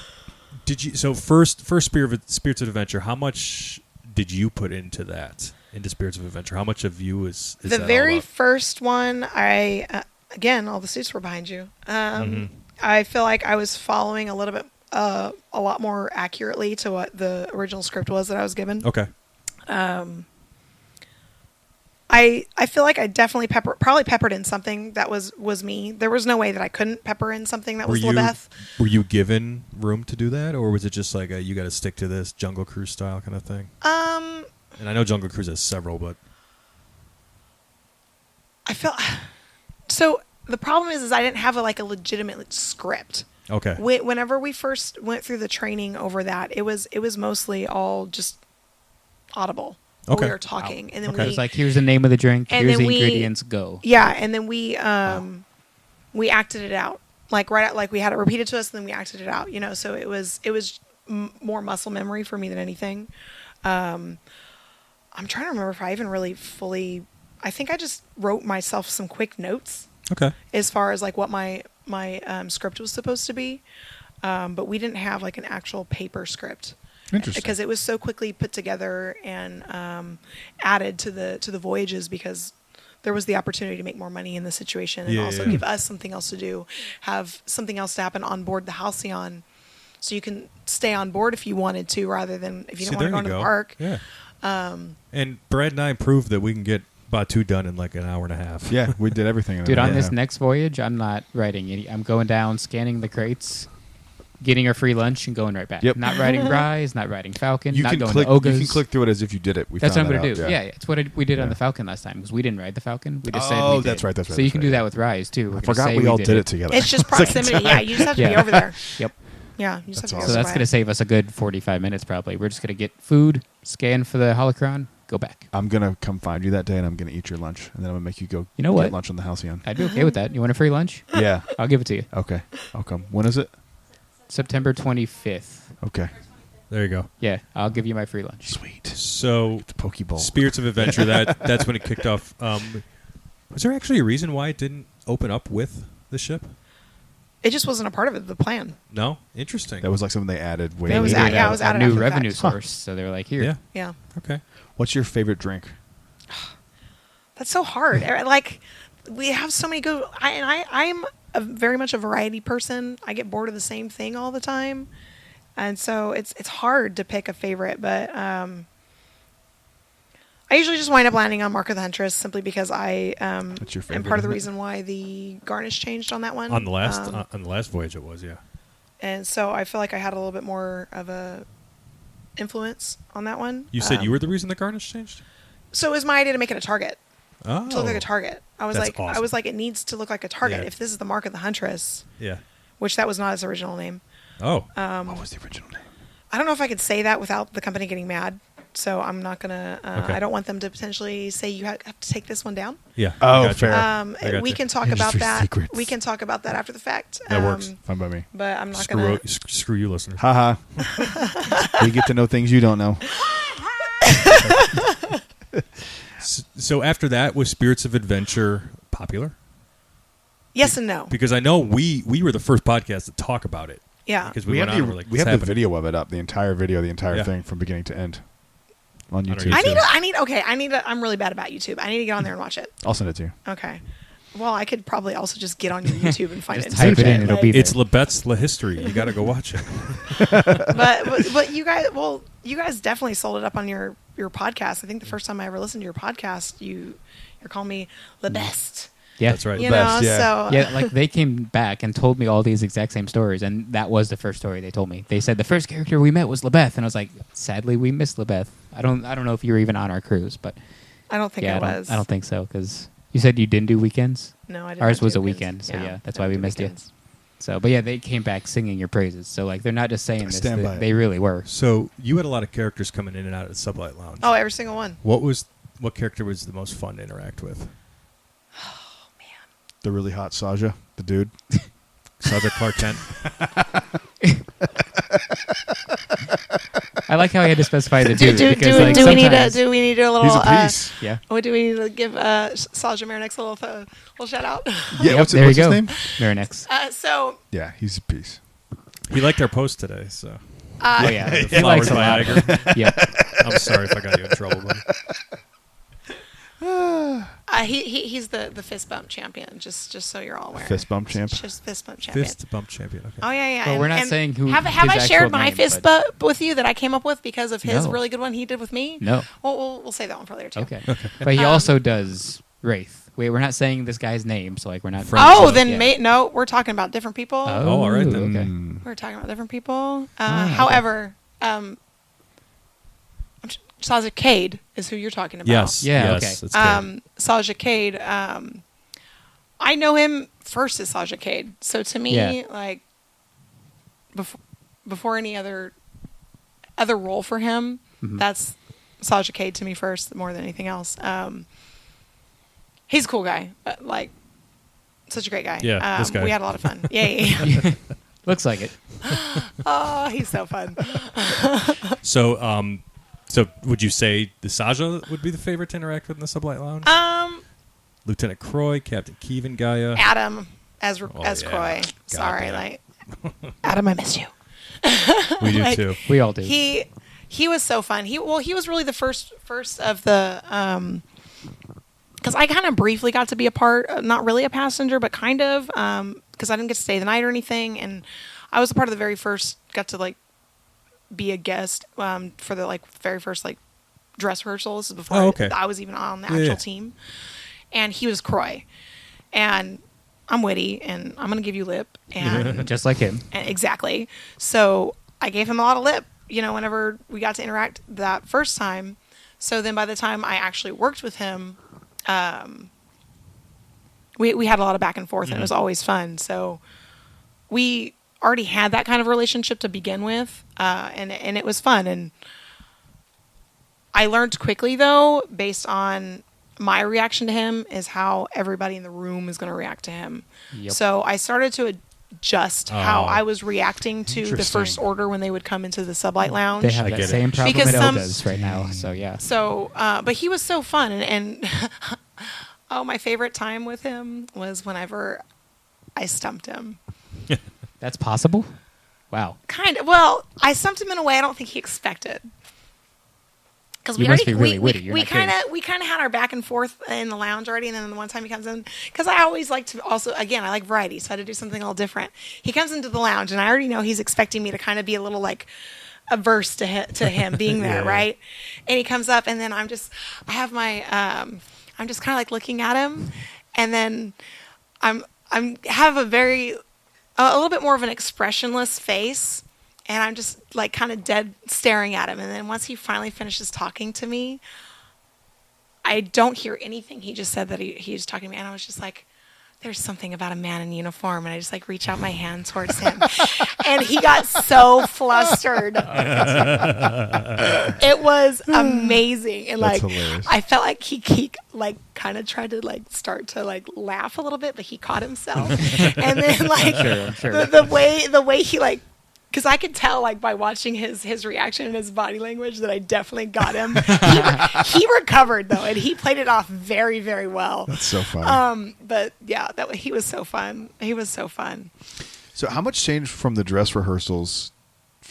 did you? So first Spirits of Adventure. How much did you put into that? Into Spirits of Adventure? How much of you is the that all very up? first one, again, all the suits were behind you. Mm-hmm. I feel like I was following a little bit, a lot more accurately to what the original script was that I was given. Okay. I feel like I definitely probably peppered in something that was me. There was no way that I couldn't pepper in something that was Lebeth. Were you given room to do that, or was it just like you got to stick to this Jungle Cruise style kind of thing? And I know Jungle Cruise has several, but I feel so. The problem is I didn't have a legitimate script. okay. Whenever we first went through the training over that, it was mostly all just audible. Okay. We were talking, and then Okay. It was like, here's the name of the drink. And Here's then the we- ingredients. Go. yeah, and then we acted it out we had it repeated to us, and then we acted it out. You know, so it was more muscle memory for me than anything. I'm trying to remember if I even really fully. I think I just wrote myself some quick notes Okay. as far as like what my script was supposed to be, but we didn't have like an actual paper script. Interesting. Because it was so quickly put together and added to the voyages, because there was the opportunity to make more money in the situation, and Yeah, also yeah. give us something else to do, have something else to happen on board the Halcyon, so you can stay on board if you wanted to, rather than if you See, don't want to there go you into the park. Yeah. And Brad and I proved that we can get Batu done in like an hour and a half. Yeah, we did everything. in Dude, a on minute. this next voyage, I'm not writing any. I'm going down, scanning the crates, getting our free lunch, and going right back. Yep. Not riding Rise, not riding Falcon, you not can going click. to Oga's. You can click through it as if you did it. We That's what found I'm going to that do. out, Yeah, it's what we did on Yeah. the Falcon last time, because we didn't ride the Falcon. We just said Oh, we did. that's right, that's right, So you that's can right. do that with Rise, too. We're I gonna forgot say we all did it together. It's just proximity. Yeah, you just have to be Yeah. over there. Yep. Yeah, you just That's have to awesome. So go that's going to save us a good 45 minutes, probably. We're just going to get food, scan for the holocron, go back. I'm gonna come find you that day, and I'm gonna eat your lunch, and then I'm gonna make you go. You know get what? lunch on the Halcyon. I'd be okay with that. You want a free lunch? Yeah. I'll give it to you. Okay. I'll come. When is it? September 25th. Okay. There you go. Yeah, I'll give you my free lunch. Sweet. So The Pokeball. Spirits of Adventure. That's when it kicked off. Was there actually a reason why it didn't open up with the ship? It just wasn't a part of the plan. No. Interesting. That was like something they added. Way That was later. at- yeah, it was a added new after the revenue fact. source. So they were like, here. Yeah. Yeah. Okay. What's your favorite drink? That's so hard. Like, we have so many good. I'm very much a variety person. I get bored of the same thing all the time, and so it's hard to pick a favorite. But I usually just wind up landing on Mark of the Huntress simply because I That's your am favorite, part of the isn't it? reason why the garnish changed on that one. On the last voyage, it was, yeah. And so I feel like I had a little bit more of a influence on that one. You said you were the reason the garnish changed? So it was my idea to make it a target. Oh. To look like a target. I was That's awesome. like, it needs to look like a target. Yeah. If this is the Mark of the Huntress, Yeah. which that was not his original name. Oh. What was the original name? I don't know if I could say that without the company getting mad. So I'm not gonna. Okay. I don't want them to potentially say you have to take this one down. Yeah. Oh, I gotcha. fair. I gotcha. We can talk about Industry that. secrets. We can talk about that after the fact. That works. Fine by me. But I'm not Screw, gonna. screw you, listeners. Haha. We get to know things you don't know. So after that, was Spirits of Adventure popular? Yes and no. Because I know we were the first podcast to talk about it. Yeah. Because We we have went on and we're like, the what's happening? video of it up, the entire video, the entire Yeah. thing from beginning to end on On our YouTube. YouTube. I'm really bad about YouTube. I need to get on there and watch it. I'll send it to you. Okay. Well, I could probably also just get on your YouTube and find it. Just and type search it in, it'll be there. It's Lebet's La History. You got to go watch it. but you guys definitely sold it up on your podcast. I think the first time I ever listened to your podcast, you're calling me the best. Yeah, That's right. You Best, know, yeah. so Yeah, like they came back and told me all these exact same stories, and that was the first story they told me. They said the first character we met was Lebeth, and I was like, sadly, we missed Lebeth. I don't know if you were even on our cruise, but I don't think yeah, it was. I don't think so because you said you didn't do weekends. No, I didn't. Ours do was a weekends. weekend, so yeah, that's I why we did missed you. weekends. So, but yeah, they came back singing your praises. So like they're not just saying this; Stand by it. they really were. So you had a lot of characters coming in and out of the Sublight Lounge. Oh, every single one. What character was the most fun to interact with? The really hot Saja, the dude. Cedric Clark Kent. I like how he had to specify the Do dude because like we need sometimes- do we need to do a little? He's a piece. Yeah, What do we need to give Saja Marinix a little shout out? Yeah, Yep, what's there his you go. name? Marinex. So Yeah, he's a piece. He liked our post today, so Oh yeah, The he likes Flowers a by lot. Of them. Yep. I'm sorry if I got you in trouble, buddy. he's the fist bump champion. Just so you're all aware. Fist bump champ. Just fist bump champion. Fist bump champion. Okay. Oh yeah. Well, we're not And saying who Have his I shared actual my name, fist but- bump with you that I came up with because of his No. really good one he did with me? No. Well, we'll save that one for later too. Okay. But he also does Wraith. Wait, we're not saying this guy's name, so like we're not. Oh, so, then yeah. no, we're talking about different people. Oh, all right then. Okay. We're talking about different people. okay. However, Saja Cade is who you're talking about. Yes. Yeah, Yes, okay. it's good. Saja Cade. I know him first as Saja Cade. So to me, Yeah. like before any other role for him, Mhm. that's Saja Cade to me first, more than anything else. He's a cool guy, but like such a great guy. Yeah, this guy. We had a lot of fun. Yeah. Looks like it. Oh, he's so fun. So would you say the Saja would be the favorite to interact with in the Sublight Lounge? Lieutenant Croy, Captain Kevin, Gaia. Adam as Oh, Croy. God Sorry, damn. like Adam, I missed you. We do like, too. We all do. He was so fun. He was really the first of the because I kind of briefly got to be a part, not really a passenger, but kind of because I didn't get to stay the night or anything, and I was a part of the very first. Got to like be a guest for the like very first like dress rehearsal. This is before I was even on the actual team, and he was Croy, and I'm witty, and I'm gonna give you lip, and Just like him. exactly. So I gave him a lot of lip, whenever we got to interact that first time. So then by the time I actually worked with him, we had a lot of back and forth, and it was always fun. So we already had that kind of relationship to begin with, and it was fun. And I learned quickly, though, based on my reaction to him, is how everybody in the room is going to react to him. Yep. So I started to adjust how Oh. I was reacting to the Interesting. First Order when they would come into the Sublight Lounge. They have I that get it. same problem Because at some- Oga's right now. So yeah. So, but he was so fun, and oh, my favorite time with him was whenever I stumped him. That's possible? Wow. Kind of. Well, I stumped him in a way I don't think he expected. Because You must be really witty. You're we not kidding. kind of had our back and forth in the lounge already, and then the one time he comes in, because I always like to also, again, I like variety, so I had to do something a little different. He comes into the lounge, and I already know he's expecting me to kind of be a little like averse to him being there, Yeah. right? And he comes up, and then I'm just kind of like looking at him, and then I'm have a little bit more of an expressionless face, and I'm just like kind of dead staring at him. And then once he finally finishes talking to me, I don't hear anything. He just said that he's talking to me, and I was just like, there's something about a man in uniform, and I just like reach out my hand towards him, and he got so flustered. It was amazing, and That's like hilarious. I felt like he like kind of tried to like start to like laugh a little bit, but he caught himself, and then like I'm sure. the way he like. Because I could tell, like, by watching his reaction and his body language, that I definitely got him. He recovered though, and he played it off very, very well. That's so funny. But yeah, he was so fun. He was so fun. So how much changed from the dress rehearsals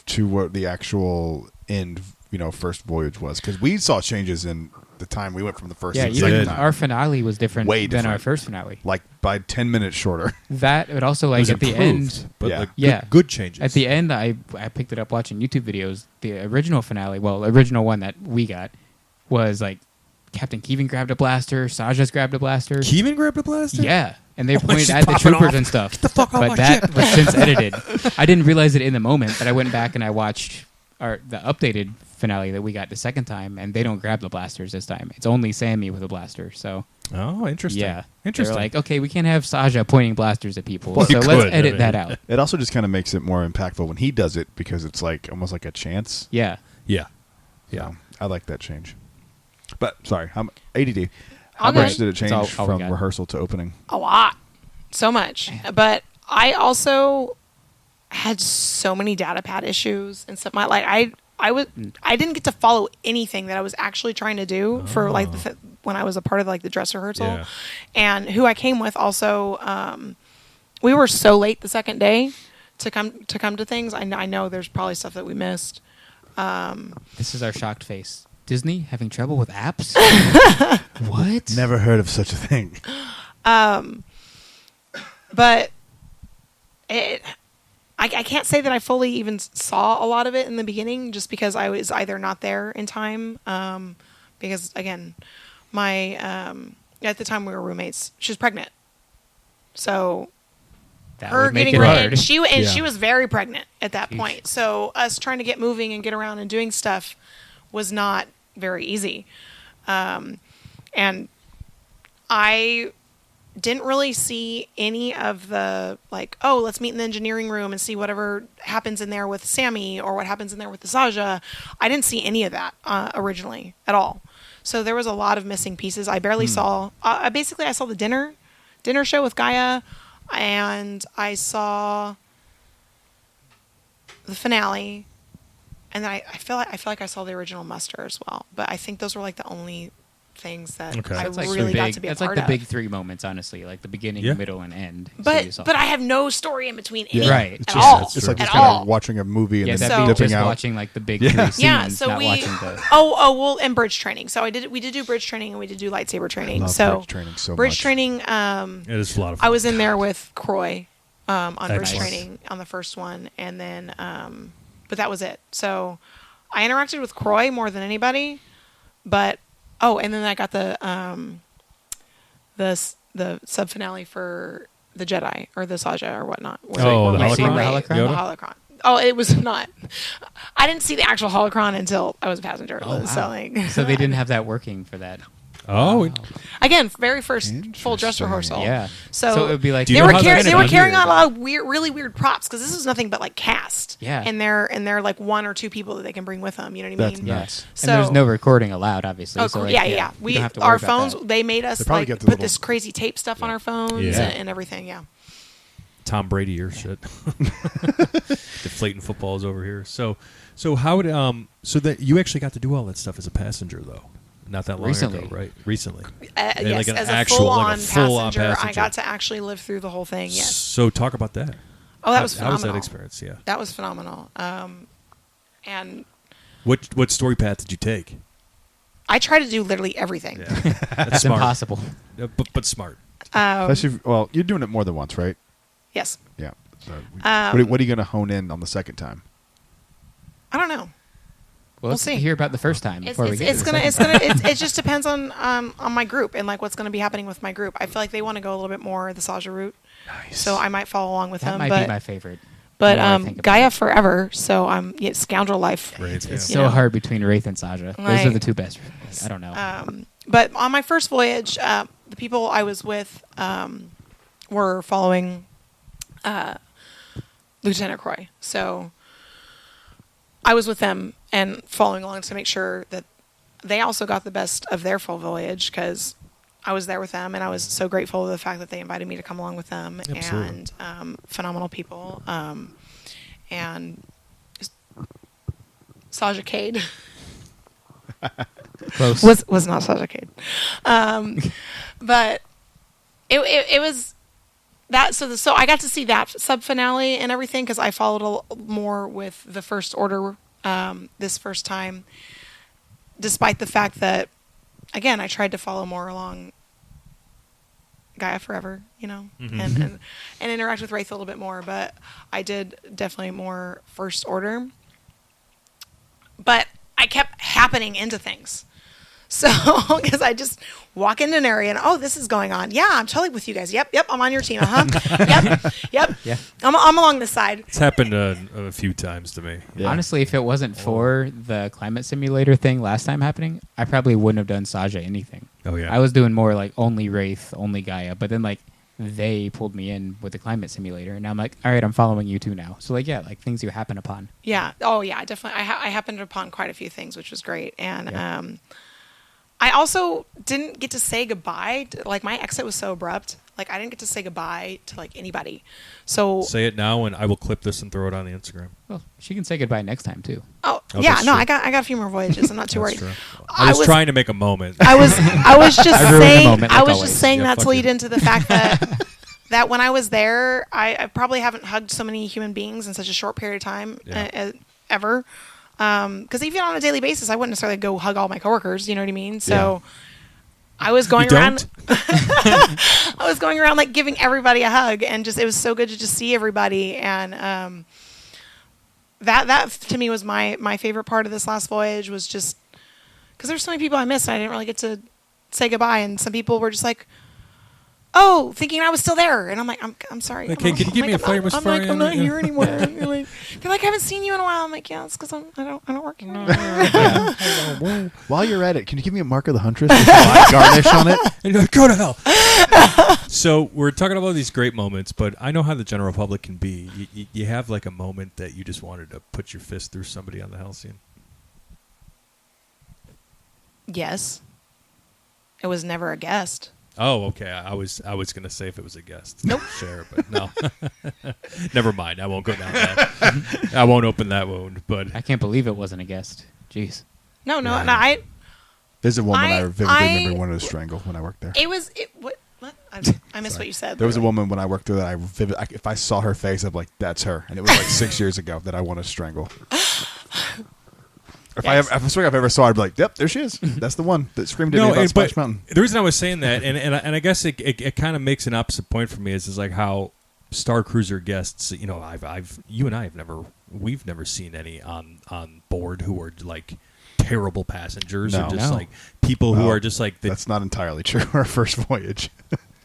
to what the actual end, first voyage was? Because we saw changes in the time we went from the first Yeah, to the even second time. our finale was different Way than our different. first finale. Like by 10 minutes shorter. That, but also It like was at the improved, end. but Yeah. like Yeah. good changes. At the end, I picked it up watching YouTube videos. The original finale, original one that we got, was like Captain Keevan grabbed a blaster, Saja's grabbed a blaster. Keevan grabbed a blaster. Yeah, and they pointed she's at the popping troopers off. and stuff. Get the fuck off but my that ship. was since edited. I didn't realize it in the moment, but I went back and I watched the updated finale that we got the second time, and they don't grab the blasters this time. It's only Sammy with a blaster. So Oh, interesting. yeah, Interesting. They're like, okay, we can't have Saja pointing blasters at people, Well, so you let's could, edit I mean. that out. It also just kind of makes it more impactful when he does it because it's like almost like a chance. Yeah. Yeah. So I like that change. But sorry, ADD. How All much good. did it change That's all we from got. rehearsal to opening? A lot, so much. But I also had so many data pad issues and stuff. I didn't get to follow anything that I was actually trying to do for like when I was a part of like the dress rehearsal, Yeah. and who I came with also. We were so late the second day to come to things. I know there's probably stuff that we missed. This is our shocked face. Disney having trouble with apps? What? Never heard of such a thing. But I can't say that I fully even saw a lot of it in the beginning, just because I was either not there in time, because again, my at the time we were roommates, she was pregnant, so That her would make getting it ready, hard. and she Yeah. was very pregnant at that Sheesh. point. So us trying to get moving and get around and doing stuff was not very easy, and I didn't really see any of the like, oh, let's meet in the engineering room and see whatever happens in there with Sammy or what happens in there with the Saja. I didn't see any of that originally at all. So there was a lot of missing pieces. I barely saw. Basically, I saw the dinner show with Gaia, and I saw the finale, and then I feel like I saw the original muster as well. But I think those were like the only things that Okay. I That's like really the got big, to be a that's part like the of. big three moments, honestly, like the beginning, Yeah. middle, and end. So you saw- But I have no story in between any Right. at It's just- all. that's It's true. like At just kind all. of watching a movie and yeah, then that'd be dipping just out. watching like the big Yeah. three scenes, Yeah, so not we watching the. well, and bridge training. So we did do bridge training, and we did do lightsaber training. love So bridge training so bridge much. training. It is a lot of fun. I was in there with Croy on bridge Excellent. training on the first one, and then but that was it. So I interacted with Croy more than anybody, but and then I got the sub finale for the Jedi or the Saja or whatnot. where Oh, they the were You seen the holocron? holocron? The holocron. Oh, it was not. I didn't see the actual holocron until I was a passenger. Oh, wow. So like, So they didn't have that working for that. Oh, again, very first full dress Interesting. rehearsal. Yeah. So it would be like Do you they know were how carrying that's they were done? carrying on a lot of really weird props, because this is nothing but like cast. Yeah. And they're like one or two people that they can bring with them. You know what I That's mean? Yeah. Nuts. And there's So- no recording allowed, obviously. Oh, so like, yeah. you We don't have to worry our about phones. that. They made us They probably like get the put little- this crazy tape stuff on our phones Yeah. and everything. Yeah. Tom Brady or shit. Deflating footballs over here. So how would so that you actually got to do all that stuff as a passenger though? Not that long Recently. ago, right? Recently. Yes, like an as actual- a like a full-on full-on I passenger. got to actually live through the whole thing. Yes. So talk about that. Oh, that was How was phenomenal. that experience? Yeah. That was phenomenal. And What story path did you take? I try to do literally everything. Yeah. That's It's smart. impossible. But smart. Especially, well, you're doing it more than once, right? Yes. Yeah. So, Um, what are you going to hone in on the second time? I don't know. Well, let's see. hear about the first time before we get to the second time. It just depends on my group and like what's gonna be happening with my group. I feel like they want to go a little bit more the Saja route, so I might follow along with That them. might but be my favorite. but the more I think about Gaia it. forever. So Scoundrel Life. Right, It's yeah. so know. hard between Wraith and Saja. Those Like- are the two best. I don't know. But on my first voyage, the people I was with were following Lieutenant Croy. So I was with them and following along to make sure that they also got the best of their full voyage because I was there with them and I was so grateful for the fact that they invited me to come along with them. Absolutely. And phenomenal people. And Saja Cade. Close. was not Saja Cade. But it was that so I got to see that sub finale and everything because I followed more with the First Order this first time, despite the fact that again I tried to follow more along Gaia Forever, and interact with Wraith a little bit more, but I did definitely more First Order. But I kept happening into things. So, because I just walk into an area and, this is going on. Yeah, I'm totally with you guys. Yep, I'm on your team. Yep. Yeah. I'm along this side. It's happened a few times to me. Yeah. Honestly, if it wasn't for the climate simulator thing last time happening, I probably wouldn't have done Saja anything. Oh, yeah. I was doing more like only Wraith, only Gaia, but then like they pulled me in with the climate simulator, and now I'm like, all right, I'm following you too now. So like, yeah, like things you happen upon. Yeah. Oh, yeah, definitely. I happened upon quite a few things, which was great. And I also didn't get to say goodbye. Like, my exit was so abrupt. Like, I didn't get to say goodbye to, like, anybody. So... Say it now, and I will clip this and throw it on the Instagram. Well, she can say goodbye next time too. Oh, Oh, yeah, that's no, true. I got a few more voyages. I'm not too worried. True. I was trying to make a moment. I was just I ruined the saying. moment, I like was always. just saying Yeah, that fuck to lead you. into the fact that that when I was there, I probably haven't hugged so many human beings in such a short period of time Yeah. ever. Because even on a daily basis, I wouldn't necessarily go hug all my coworkers. You know what I mean? So I was going You around. don't? I was going around like giving everybody a hug, and just it was so good to just see everybody. And that to me was my favorite part of this last voyage was just because there's so many people I missed, and I didn't really get to say goodbye. And some people were just like, "Oh," thinking I was still there, and I'm like, "I'm sorry." Like, hey, can you give me a flame I'm like, I'm not here anymore. They're like, I haven't seen you in a while. I'm like, yeah, it's because I don't work here anymore. While you're at it, can you give me a Mark of the Huntress with black garnish on it? And you're like, go to hell. So we're talking about these great moments, but I know how the general public can be. You have like a moment that you just wanted to put your fist through somebody on the Halcyon. Yes, it was never a guest. Oh, okay. I was gonna say if it was a guest. Nope. Share, but no. Never mind. I won't go down that. I won't open that wound. But I can't believe it wasn't a guest. Jeez. No, Yeah. I. There's a woman I- I vividly I- remember wanted to strangle when I worked there. It was what? I missed what you said. There was a woman when I worked there that if I saw her face, I'd be like, that's her. And it was like 6 years ago that I want to strangle. If I ever saw her, I'd be like, yep, there she is. That's the one that screamed at me about Splash Mountain. The reason I was saying that, and I guess it kind of makes an opposite point for me is like how Starcruiser guests, you know, you and I we've never seen any on board who are like terrible passengers No. or just No. like people who Well, are just like That's not entirely true. Our first voyage.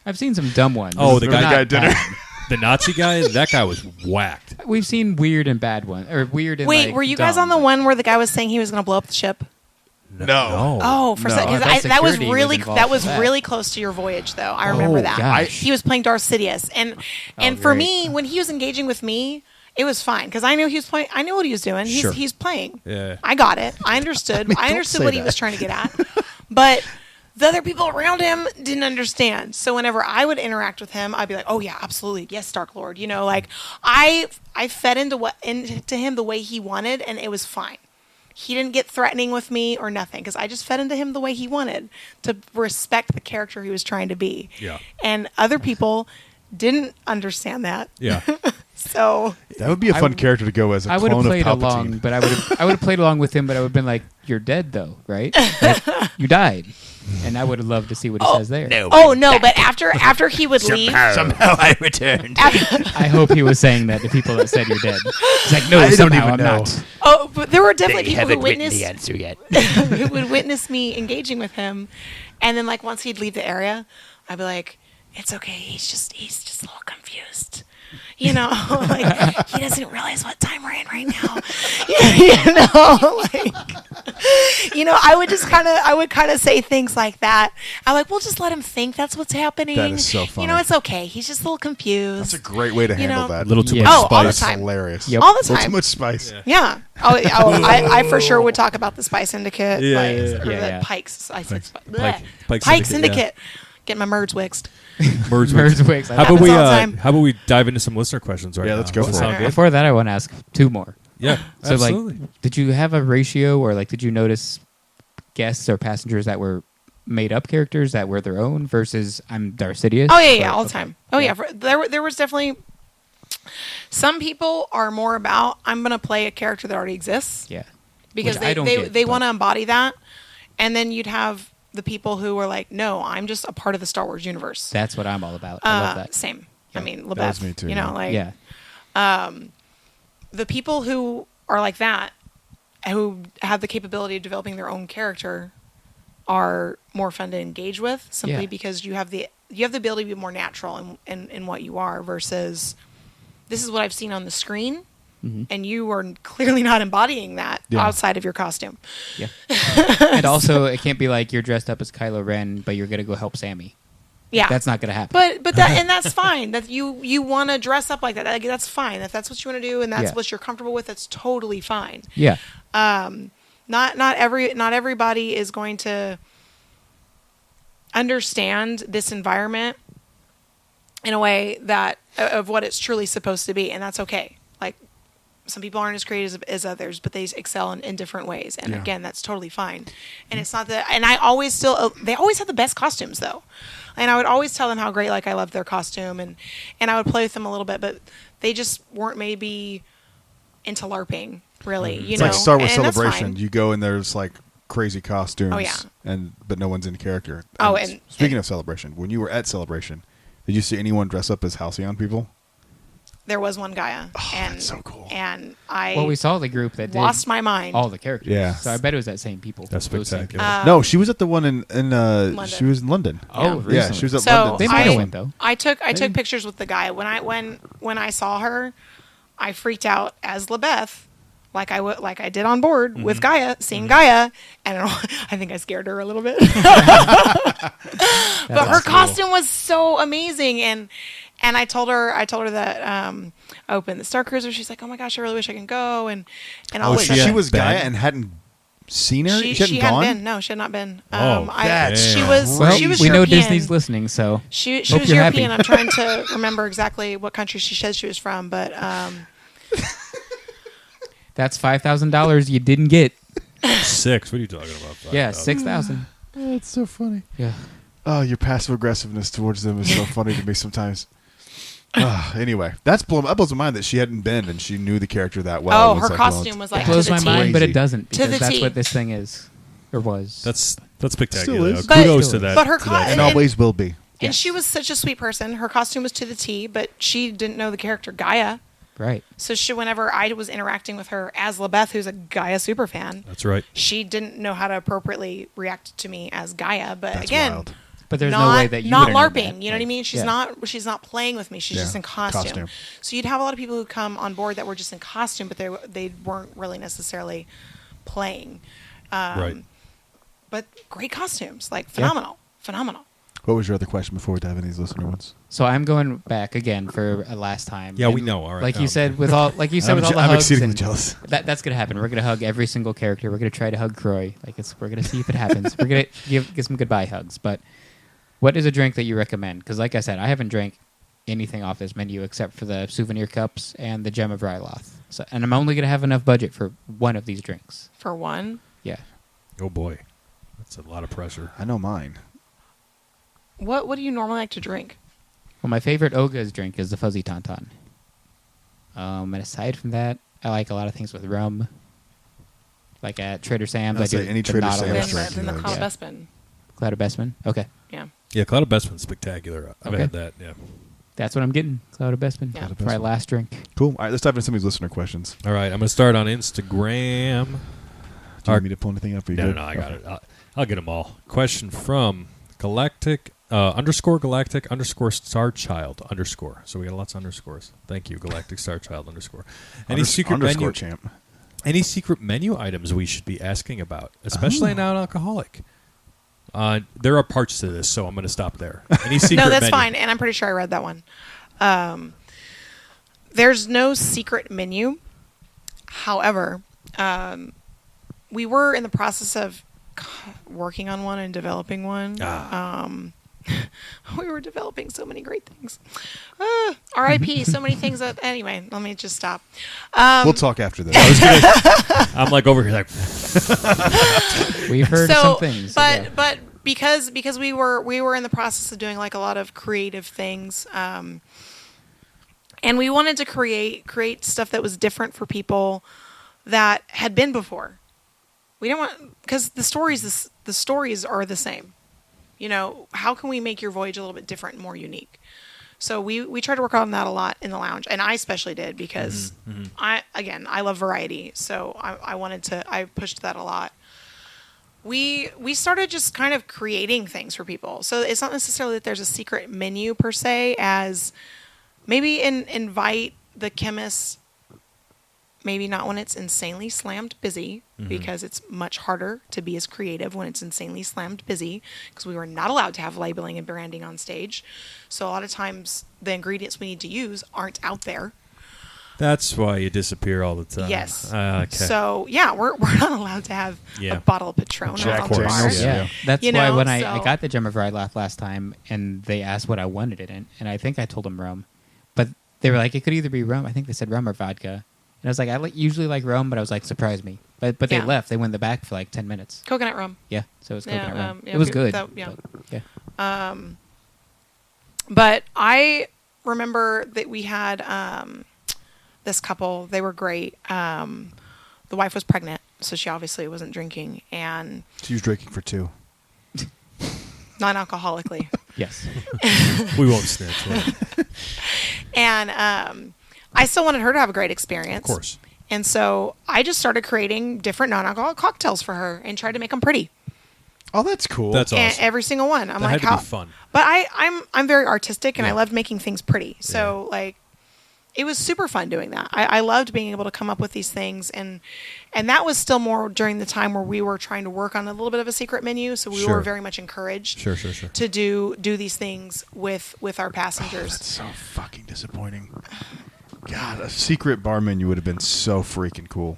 I've seen some dumb ones. Oh, the But guy not at dinner. bad. the Nazi guy. That guy was whacked. We've seen weird and bad ones, or weird and Wait, like, were you guys dumb, on the but- one where the guy was saying he was going to blow up the ship? No. Oh, for No. a second, I thought that was security really was involved that was with that. really close to your voyage, though. I remember Oh, that. gosh. He was playing Darth Sidious, and for great. me, when he was engaging with me, it was fine because I knew he was playing. I knew what he was doing. Sure. He's playing. Yeah. I got it. I understood. I don't understood say what he that. was trying to get at, but the other people around him didn't understand. So whenever I would interact with him, I'd be like, "Oh yeah, absolutely, yes, Dark Lord." You know, like I fed into him the way he wanted, and it was fine. He didn't get threatening with me or nothing because I just fed into him the way he wanted to respect the character he was trying to be. Yeah. And other people didn't understand that. Yeah. So That would be a fun character to go as a I would have clone of played Palpatine. along, but I would have played along with him, but I would have been like, "You're dead, though, right? Like, you died," and I would have loved to see what he says there. oh no, but after he would leave, Somehow I returned. I hope he was saying that to people that said you're dead. He's like, "No, I don't somehow even I'm know. not." oh, but there were definitely They people who haven't written witnessed the answer yet. who would witness me engaging with him, and then like once he'd leave the area, I'd be like, "It's okay. He's just a little confused." You know, like he doesn't realize what time we're in right now. I would kind of say things like that. I'm like, we'll just let him think that's what's happening. That is so funny. You know, it's okay. He's just a little confused. That's a great way to handle that. A little too Yeah. much Oh, all spice. the That's time. hilarious. Yep. All the A little time. too much spice. Yeah. I for sure would talk about the Spy Syndicate. Yeah, like, yeah, or yeah. the Yeah. Pikes. I said Pike Pike Syndicate, Syndicate. Getting my merds wixed. Merge Merge wigs. How about happens we? all the time. How about we dive into some listener questions right Yeah, now? let's go Does that for it. sound good? Before that, I want to ask two more. Yeah, So, absolutely. like, did you have a ratio, or like, did you notice guests or passengers that were made up characters that were their own versus I'm Darth Sidious? Oh yeah, Or- all the time. Oh yeah, there was definitely some people are more about I'm gonna play a character that already exists Yeah. because Which I don't they get, but- want to embody that, and then you'd have the people who were like, no, I'm just a part of the Star Wars universe. That's what I'm all about. I love that. Same. I mean, that was LaBeouf, me too, you know, yeah. like Yeah. the people who are like that, who have the capability of developing their own character, are more fun to engage with simply Yeah. because you have the ability to be more natural in what you are versus this is what I've seen on the screen, and you are clearly not embodying that Yeah. outside of your costume. Yeah. And also, it can't be like you're dressed up as Kylo Ren, but you're going to go help Sammy. Yeah, That's not going to happen. But that and that's fine. That you want to dress up like that. Like, that's fine. If that's what you want to do and that's Yeah. what you're comfortable with, that's totally fine. Yeah. Not everybody is going to understand this environment in a way that of what it's truly supposed to be, and that's okay. Like some people aren't as creative as others, but they excel in different ways, and Yeah. again, that's totally fine. And it's not that. And I always still they always have the best costumes though, and I would always tell them how great like I loved their costume, and I would play with them a little bit, but they just weren't maybe into LARPing really. You It's know, like Star Wars and that's Celebration. fine. You go and there's like crazy costumes. Oh, yeah. But no one's in character. Oh, and- speaking of Celebration, when you were at Celebration, did you see anyone dress up as Halcyon people? There was one Gaia, and that's so cool. And I Well, we saw the group that did lost my mind. all the characters. Yeah. So I bet it was that same people. That's Those same spectacular. people. No, she was at the one in she was in London. Oh, Yeah. recently. Yeah, she was at So London. They might have went, though. I took pictures with the guy when I saw her. I freaked out as LaBeouf, like I did on board Mm-hmm. with Gaia, seeing Gaia, and I think I scared her a little bit. But her costume was so amazing, and I told her that I opened the Starcruiser. She's like, oh my gosh, I really wish I can go, and all Oh, this she stuff. was been? Gaia and hadn't seen her. She hadn't hadn't gone. been. No, she had not been. Oh, that's she was. Well, she was we know European. Disney's listening, so She Hope was you're European. happy. I'm trying to remember exactly what country she said she was from, but that's $5,000 you didn't get. 6. What are you talking about? Yeah, 6,000. Oh, it's so funny. Yeah. Oh, your passive aggressiveness towards them is so funny to me sometimes. Anyway, that blows my mind that she hadn't been and she knew the character that well. Oh, It was her like, well, costume was It like blows to my the mind, T. but Crazy. it doesn't To the because that's T. what this thing is or was. That's spectacular. Still is. though. But- Kudos to that. but her to co- that and and- always will be. And Yes. she was such a sweet person. Her costume was to the T, but she didn't know the character Gaia. Right. So whenever I was interacting with her as LaBeouf, who's a Gaia superfan, That's right. she didn't know how to appropriately react to me as Gaia. But That's again, wild. But there's not, no way that you not would have known LARPing. that. You know what I mean? She's Yeah. not playing with me. She's Yeah, just in costume. costume. So you'd have a lot of people who come on board that were just in costume, but they weren't really necessarily playing. Right. But great costumes, like phenomenal. What was your other question before we dive into these listener ones? So I'm going back again for a last time. Yeah, we And know. All right. Like you said, with all I'm the I'm hugs, exceedingly and jealous. that's gonna happen. We're gonna hug every single character. We're gonna try to hug Croy. We're gonna see if it happens. We're gonna give some goodbye hugs. But what is a drink that you recommend? Because like I said, I haven't drank anything off this menu except for the souvenir cups and the Gem of Ryloth. So, and I'm only gonna have enough budget for one of these drinks. For one. Yeah. Oh boy, that's a lot of pressure. I know mine. What do you normally like to drink? Well, my favorite Oga's drink is the Fuzzy Tauntaun. And aside from that, I like a lot of things with rum. Like at Trader Sam's, I'd I do say any the Trader Nautilus. Sam's drink. Then the Yeah. Cloud Yeah. Bespin. Cloud of Bestman. Okay, Yeah. Yeah, Cloud of Bestman's spectacular. I've Okay. had that. Yeah. that's what I'm getting. Cloud of Bestman Yeah. for my last drink. Cool. All right, let's dive into some of these listener questions. All right, I'm gonna start on Instagram. Do you want me to pull anything up? Are you No, good? I got it. I'll get them all. Question from Galactic Galactic Star Child _. So we got lots of underscores. Thank you, Galactic Star Child _. Any secret underscore menu? champ. Any secret menu items we should be asking about, especially non-alcoholic? There are parts to this, so I'm going to stop there. Any secret No, that's menu? fine, and I'm pretty sure I read that one. There's no secret menu. However, we were in the process of working on one and developing one. We were developing so many great things. R.I.P. So many things that. Anyway, let me just stop. We'll talk after this. I'm like over here like, We've heard some things. But because we were in the process of doing like a lot of creative things, and we wanted to create stuff that was different for people that had been before. We didn't want, because the stories are the same. You know, how can we make your voyage a little bit different and more unique? So we tried to work on that a lot in the lounge, and I especially did because I love variety, so I pushed that a lot. We started just kind of creating things for people. So it's not necessarily that there's a secret menu per se, as maybe invite the chemists. Maybe not when it's insanely slammed busy, because it's much harder to be as creative when it's insanely slammed busy, because we were not allowed to have labeling and branding on stage. So a lot of times the ingredients we need to use aren't out there. that's why you disappear all the time. Yes. Okay. So yeah, we're not allowed to have Yeah. a bottle of Patron Jack out on the bar. Daniels. Yeah, that's You why know, when I so- got the Gem of Rye Laugh last time, and they asked what I wanted it in, and I think I told them rum, but they were like, it could either be rum. I think they said rum or vodka, and I was like, usually like rum, but I was like, surprise me. But they Yeah. left. They went in the back for like 10 minutes. Coconut rum. Yeah, so it was coconut rum. yeah, It was we- good. yeah. but, yeah. But I remember that we had this couple. They were great. The wife was pregnant, so she obviously wasn't drinking, and She was drinking for 2. non-alcoholically. Yes. we won't snitch. Right? And I still wanted her to have a great experience. Of course. And so I just started creating different non-alcoholic cocktails for her and tried to make them pretty. Oh, that's cool. That's And awesome. every single one. I'm That like, had to how? be fun. But I'm very artistic, and I Yeah. loved making things pretty. So like, it was super fun doing that. I loved being able to come up with these things, and that was still more during the time where we were trying to work on a little bit of a secret menu. So we Sure. were very much encouraged Sure. to do these things with our passengers. That's so fucking disappointing. God, a secret bar menu would have been so freaking cool.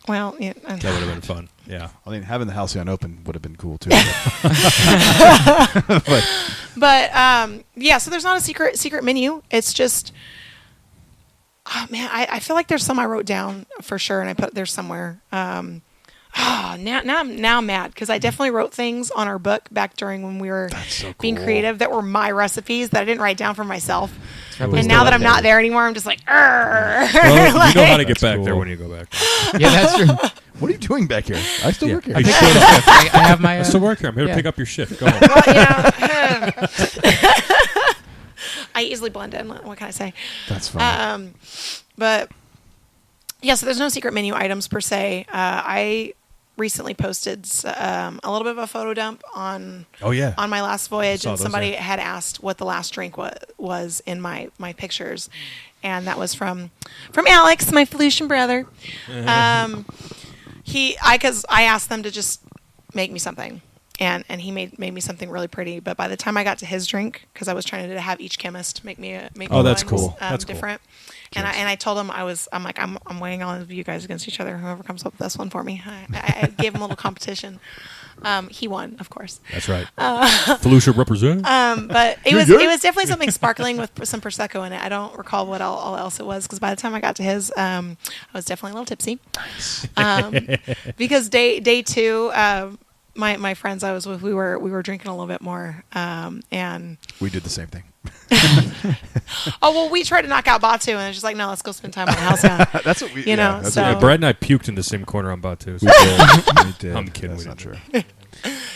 Well, yeah, That would have been fun. Yeah. I mean, having the Halcyon open would have been cool too. but yeah. So there's not a secret menu. It's just, oh man, I feel like there's some I wrote down for sure, and I put there somewhere. Now I'm mad because I definitely wrote things on our book back during when we were so being cool. creative that were my recipes that I didn't write down for myself. probably And still now that up I'm not there anymore, I'm just like, "Arr." Well, you know how to That's get back there cool. when you go back. Yeah, that's true. What are you doing back here? I still Yeah. work here. I I have my. I still work here. I'm here to Yeah. pick up your shift. Go home. Well, you know, I easily blend in. What can I say? That's fine. But yeah, so there's no secret menu items per se. I recently posted a little bit of a photo dump on Oh yeah. on my last voyage, Saw and those, somebody yeah. had asked what the last drink was in my pictures, and that was from Alex, my Felucian brother. Because I asked them to just make me something, and he made me something really pretty. But by the time I got to his drink, because I was trying to have each chemist make me Oh, that's one, cool. That's cool. different. And I told him I'm weighing all of you guys against each other. Whoever comes up with this one for me, I gave him a little competition. He won, of course. That's right. Felucia represent. But it was definitely something sparkling with some prosecco in it. I don't recall what all else it was, because by the time I got to his, I was definitely a little tipsy. Because day two, my friends I was with, we were drinking a little bit more, and We did the same thing. Oh, well, we tried to knock out Batu, and it's just like, no, let's go spend time on the house now. That's what we. You know, that's so- what Yeah, Brad and I puked in the same corner on Batu. we did. We did. I'm kidding, That's we not true. didn't.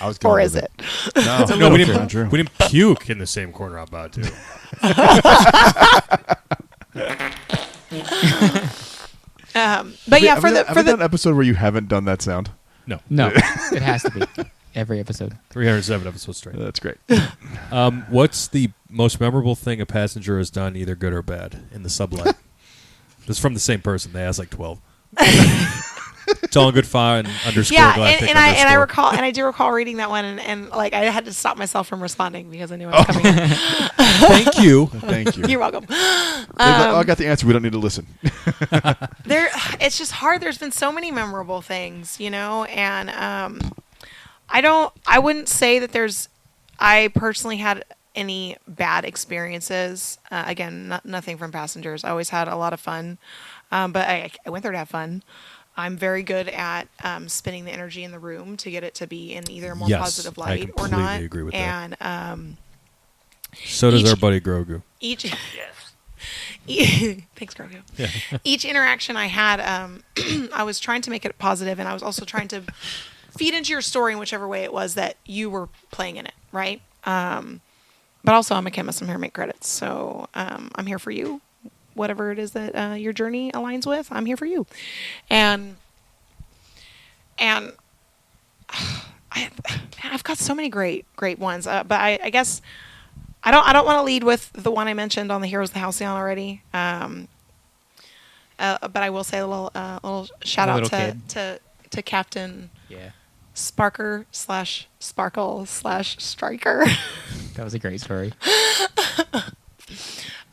I was. Or going is with it? No, No, we not true. didn't. We didn't puke in the same corner on Batu. But yeah, Have we done an episode where you haven't done that sound? No, No, it has to be every episode. 307 episodes straight. That's great. What's the most memorable thing a passenger has done, either good or bad, in the subline? It's from the same person. They asked like 12. It's all in good fun underscore yeah, galactic and I underscore. recall, and I do recall reading that one, and like I had to stop myself from responding because I knew I was coming. In. Thank you. Thank you. You're welcome. I got the answer. We don't need to listen. It's just hard. There's been so many memorable things, you know, and I wouldn't say that I personally had any bad experiences. Again, nothing from passengers. I always had a lot of fun, but I went there to have fun. I'm very good at spinning the energy in the room to get it to be in either a more Yes, positive I light or completely not. agree with that. And So does Each- our buddy Grogu. each thanks, Grogu. Yeah. Each interaction I had, I was trying to make it positive, and I was also trying to feed into your story in whichever way it was that you were playing in it, right? But also, I'm a chemist. I'm here to make credits, so I'm here for you. Whatever it is that your journey aligns with, I'm here for you. And I've got so many great ones, but I guess I don't want to lead with the one I mentioned on the Heroes of the Halcyon already. But I will say a little shout out to Captain Yeah, Sparkle/Sparkle/Striker. that was a great story.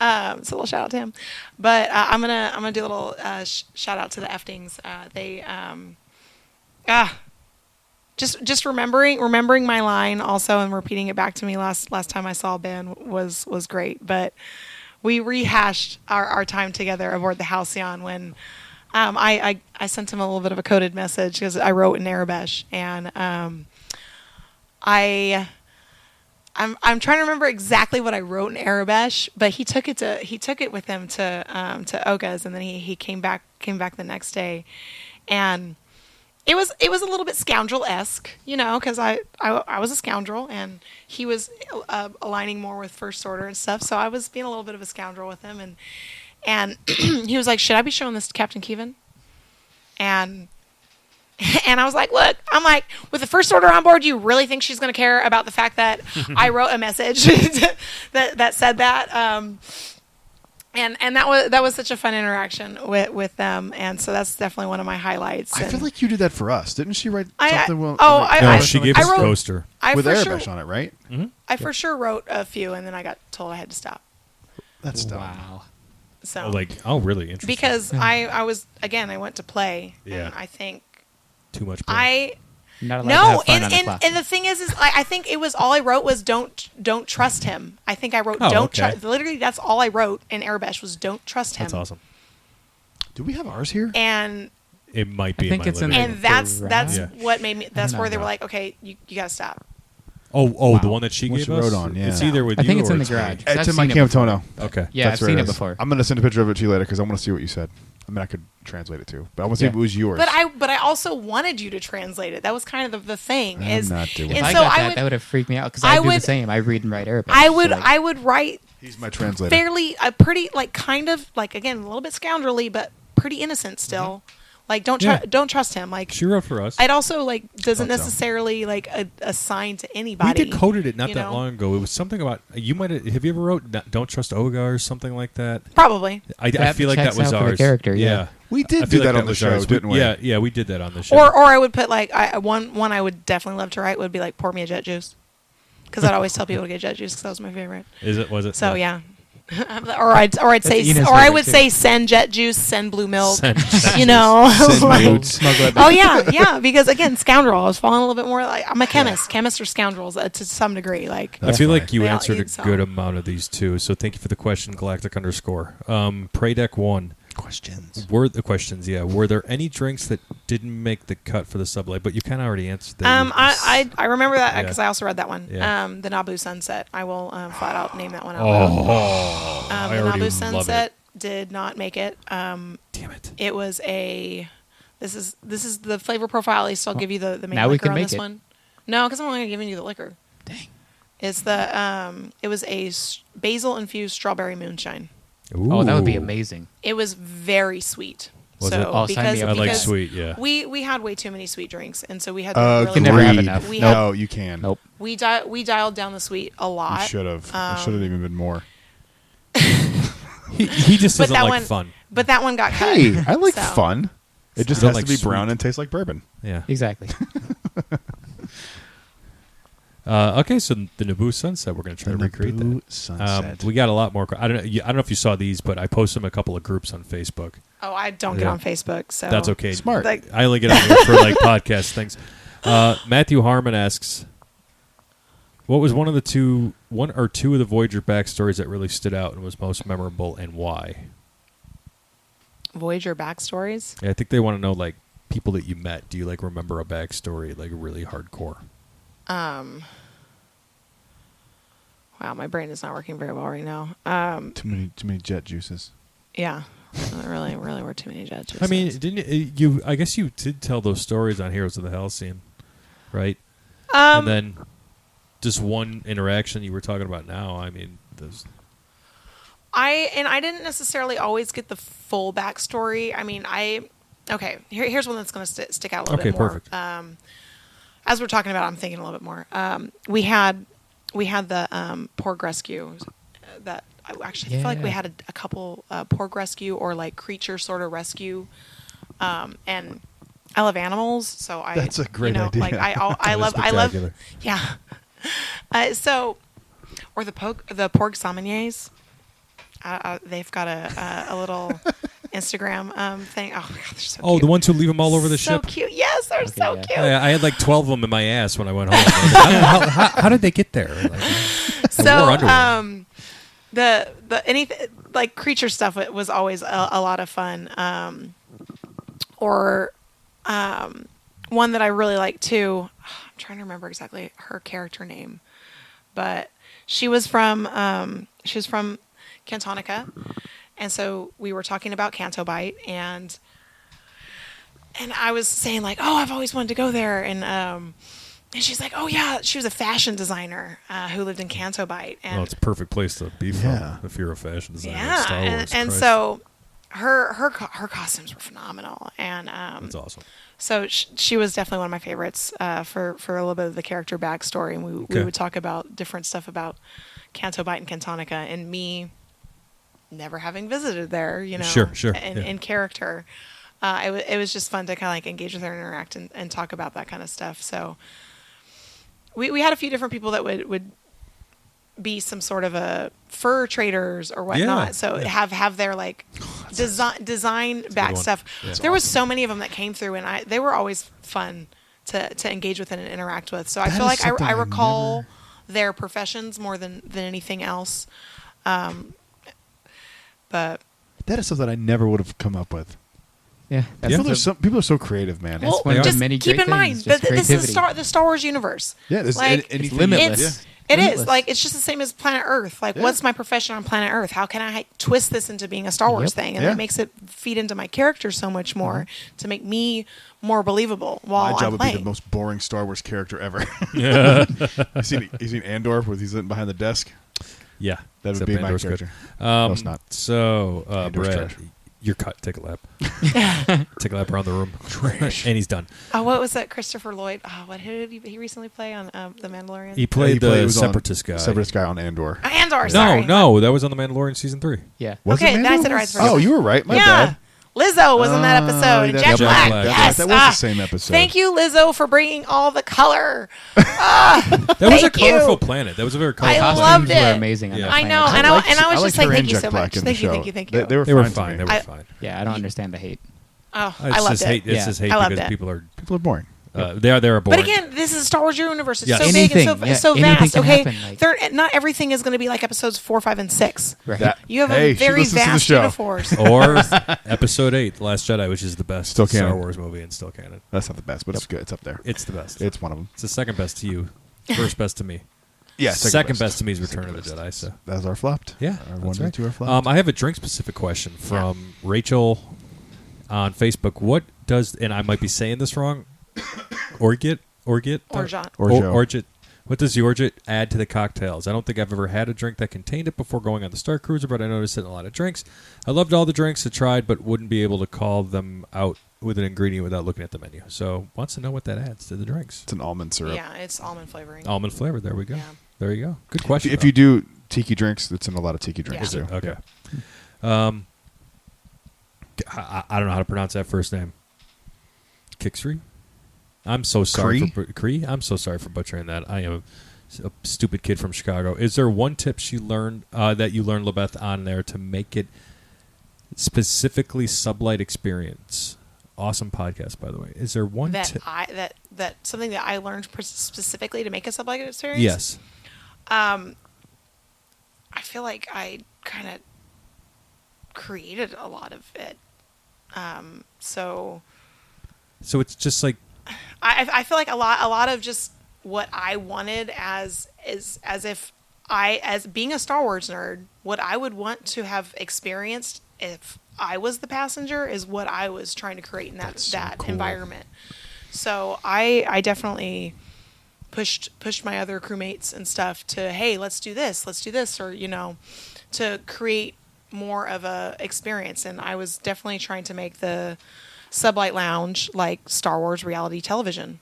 So a little shout out to him. But I'm gonna do a little shout out to the Eftings. They just remembering my line also and repeating it back to me last time I saw Ben was great. But we rehashed our time together aboard the Halcyon when I sent him a little bit of a coded message because I wrote in Arabesh, and I'm trying to remember exactly what I wrote in Arabesh, but he took it with him to Oga's, and then he came back the next day, and it was a little bit scoundrel-esque, you know, because I was a scoundrel and he was aligning more with First Order and stuff, so I was being a little bit of a scoundrel with him, and he was like, "Should I be showing this to Captain Keevan?" And I was like, look, I'm like, with the First Order on board, you really think she's going to care about the fact that I wrote a message that said that? And that was such a fun interaction with them, and so that's definitely one of my highlights. I feel like you did that for us. Didn't she write something? No, she gave us a wrote- coaster. with for Arabesh sure, on it, right? I for sure wrote a few, and then I got told I had to stop. That's dumb. Wow. So Really interesting. because I went to play, Yeah. and I think Too much. Play. Not allowed to No, have fun on the clock. and the thing is I think it was all I wrote was don't trust him. I think I wrote Oh, don't okay. trust. Literally, that's all I wrote in Arabesh was don't trust him. That's awesome. Do we have ours here? And It might be. I think in my it's in living the- room. that's Yeah. what made me. That's don't where know. they were like, okay, you got to stop. Oh, Wow. the one that she What gave she us. wrote on, yeah. It's either with I you think it's or in the me. garage. I've It's in my seen it Camp before. Tono. Okay. Yeah, That's I've where seen it it is. before. I'm going to send a picture of it to you later because I want to see what you said. I mean, I could translate it too, but I want to see Yeah. if it was yours. But I also wanted you to translate it. That was kind of the thing. I'm is not doing and If it. I so got I that, would that would have freaked me out because I I do the would- same. I read and write Arabic. I so, would like, I would write He's my translator. fairly pretty like kind of like again a little bit scoundrelly but pretty innocent still. Like don't Yeah. don't trust him. Like She wrote for us. I'd also like doesn't Thought so. necessarily like assign to We anybody. decoded it not you that know? long ago. It was something about you might have you ever wrote "Don't Trust Oga" or something like that. Probably. I That feel like that checks was out for the ours. character, yeah. We did I do feel like that on the was show, ours. didn't we? Yeah, we did that on the show. Or I would put like one I would definitely love to write would be like pour me a jet juice. Because I'd always tell people to get jet juice because that was my favorite. Was it? So yeah. or I'd say Ina's or I favorite, would too. say send jet juice, send blue milk. Send you know. Send Like- nudes. Smuggle it Oh back. yeah, because again, scoundrel. I was falling a little bit more like I'm a chemist. Chemists are scoundrels to some degree. Like I feel like you They all answered a eat some. good amount of these too. So thank you for the question, Galactic _. Prey Deck 1. Questions. Were there any drinks that didn't make the cut for the sublight? But you kind of already answered that. I remember that Yeah. because I also read that one. Yeah. The Naboo Sunset. I will flat out name that one out. Oh, I The already Naboo love Sunset did not make it. Damn it! It was a. This is the flavor profile. At least I'll give you the main now we liquor can on make this it. one. No, because I'm only giving you the liquor. Dang. It's the it was a basil infused strawberry moonshine. Oh, that would be Ooh. amazing. It was very sweet. Was so it? Oh, sign me up. I like because sweet. Yeah. we had way too many sweet drinks, and so we had to really can never have Agreed. enough. We No, you can. Nope. we dialed down the sweet a You lot. should have. It should have even been more. He just But doesn't that like one- fun. But that one got cut. Hey, I like so. fun. It just Don't has like to be sweet. brown and taste like bourbon. Yeah. Exactly. Okay, so the Naboo Sunset, we're going to try to recreate Naboo that. Sunset. We got a lot more. I don't know if you saw these, but I posted them in a couple of groups on Facebook. Oh, I don't get Yeah. on Facebook, so That's okay. Smart. Like, I only get on here for like podcast things. Matthew Harmon asks, "What was one or two of the Voyager backstories that really stood out and was most memorable, and why?" Voyager backstories. Yeah, I think they want to know like people that you met. Do you like remember a backstory like really hardcore? Wow, my brain is not working very well right now. Too many jet juices. Yeah, there really were too many judges. I mean, didn't you? I guess you did tell those stories on Heroes of the Halcyon, right? And then just one interaction you were talking about now. I mean, those. I didn't necessarily always get the full backstory. I mean, here's one that's going to stick out a little bit more. Perfect. As we're talking about, I'm thinking a little bit more. We had the Porg rescue that I actually feel like we had a couple Porg rescue or like creature sort of rescue, and I love animals, so That's a great idea. Like I love spectacular. yeah. Or the Porg sommeliers. They've got a little Instagram thing. Oh my god, they're so cute. Oh, the ones who leave them all over the so ship. cute. Yes, they're so yeah. cute. I had like 12 of them in my ass when I went home. How did they get there? Like, So, wore underwear. the anything like creature stuff was always a lot of fun. One that I really like too. I'm trying to remember exactly her character name, but she was from Cantonica, and so we were talking about Canto Bite, and I was saying like, oh, I've always wanted to go there, and she's like, oh yeah, she was a fashion designer who lived in Canto Bite, and well, it's a perfect place to be from Yeah. if you're a fashion designer. in yeah, Star Wars. and Christ. so her costumes were phenomenal, and That's awesome. so she was definitely one of my favorites for a little bit of the character backstory, and we Okay. would talk about different stuff about Canto Bite and Cantonica, and me never having visited there, Sure, in character. It was just fun to kind of like engage with her and interact and talk about that kind of stuff. So we had a few different people that would be some sort of a fur traders or whatnot. Yeah, So yeah. have their like design back one. stuff. Yeah. There was so many of them that came through, and they were always fun to engage with and interact with. So I That feel is like something I I recall never- their professions more than anything else. But That is something I never would have come up with. Yeah. People are so creative, man. Well, one of the just many keep great in mind things, just that this is creativity. the Star Wars universe. Yeah, there's like, anything. it's limitless. Yeah. It is Limitless. like it's just the same as Planet Earth. Like, Yeah. what's my profession on Planet Earth? How can I twist this into being a Star Wars Yep. thing? And Yeah. that makes it feed into my character so much more to make me more believable while My job I'm would playing. be the most boring Star Wars character ever. Yeah. you seen Andor where he's sitting behind the desk? Yeah. That would Except be my Andor's good. character. No, it's not. So, Andor's Brad, trash. you're cut. Take a lap. Take a lap around the room. Trash. And he's done. Oh, what was that? Christopher Lloyd. Oh, what who did he recently play on The Mandalorian? He played he the was on Separatist guy. Separatist guy on Andor. Andor. Sorry. No, that was on The Mandalorian season 3. Yeah. Was Okay, it then I Mando? said it right the Oh, first you were right. My yeah. bad. Lizzo was in that episode. and that's Jack Jack Black. Black. Yes. That was the same episode. Thank you, Lizzo, for bringing all the color. That was a Thank you. colorful planet. That was a very I colorful loved Costumes were it. amazing on Yeah. that I planet. know, and I was just liked like, her thank and you Jack so Black much. in the Thank you, show. thank you, thank you. They were They were fine. fine. to They me. were fine. Yeah, I don't understand the hate. Oh, It's I loved just it. hate. It's Yeah. just hate I loved because it. people are. People are boring. They're boring. But again, this is a Star Wars universe. It's Yes. so big and Anything, so yeah, anything vast. can Okay, happen, like- not everything is going to be like episodes 4, 5, and 6. Right. You have Hey, a she very listens to the vast show. universe. or Episode 8, The Last Jedi, which is the best Still Star canon. Wars movie and still canon. That's not the best, but it's good. It's up there. It's the best. It's one of them. It's the second best to you. First best to me. Yeah, second best to me is Return of the Second Jedi. best. So That was our flopped. yeah, Our that's 1 right. and 2 are flopped. I have a drink specific question from Rachel on Facebook. What does, and I might be saying this wrong, Orgeat? Orgeat. Orgeat. What does the Orgeat add to the cocktails? I don't think I've ever had a drink that contained it before going on the Starcruiser, but I noticed it in a lot of drinks. I loved all the drinks I tried, but wouldn't be able to call them out with an ingredient without looking at the menu. So wants to know what that adds to the drinks. It's an almond syrup. Yeah, it's almond flavoring. Almond flavor. There we go. Yeah. There you go. Good question. If you do tiki drinks, it's in a lot of tiki drinks Yeah. too. Okay. I don't know how to pronounce that first name. Kixri? I'm so sorry Cree? I'm so sorry for butchering that. I am a stupid kid from Chicago. Is there one tip she learned that you learned, Lebeth, on there to make it specifically Sublight experience? Awesome podcast, by the way. Is there one that tip? that something that I learned specifically to make a sublight experience? Yes. I feel like I kind of created a lot of it. So it's just like I feel like a lot of just what I wanted as if as being a Star Wars nerd, what I would want to have experienced if I was the passenger is what I was trying to create in that cool. environment. So I definitely pushed my other crewmates and stuff to, hey, let's do this, or to create more of a experience. And I was definitely trying to make the Sublight Lounge like Star Wars reality television.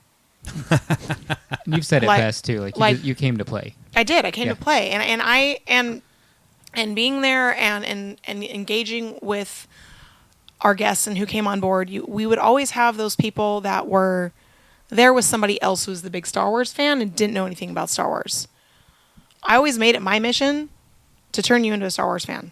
You've said it Like- best too. like- You came to play. I did. I came Yeah. to play, and being there and engaging with our guests and who came on board. We would always have those people that were there with somebody else who was the big Star Wars fan and didn't know anything about Star Wars. I always made it my mission to turn you into a Star Wars fan.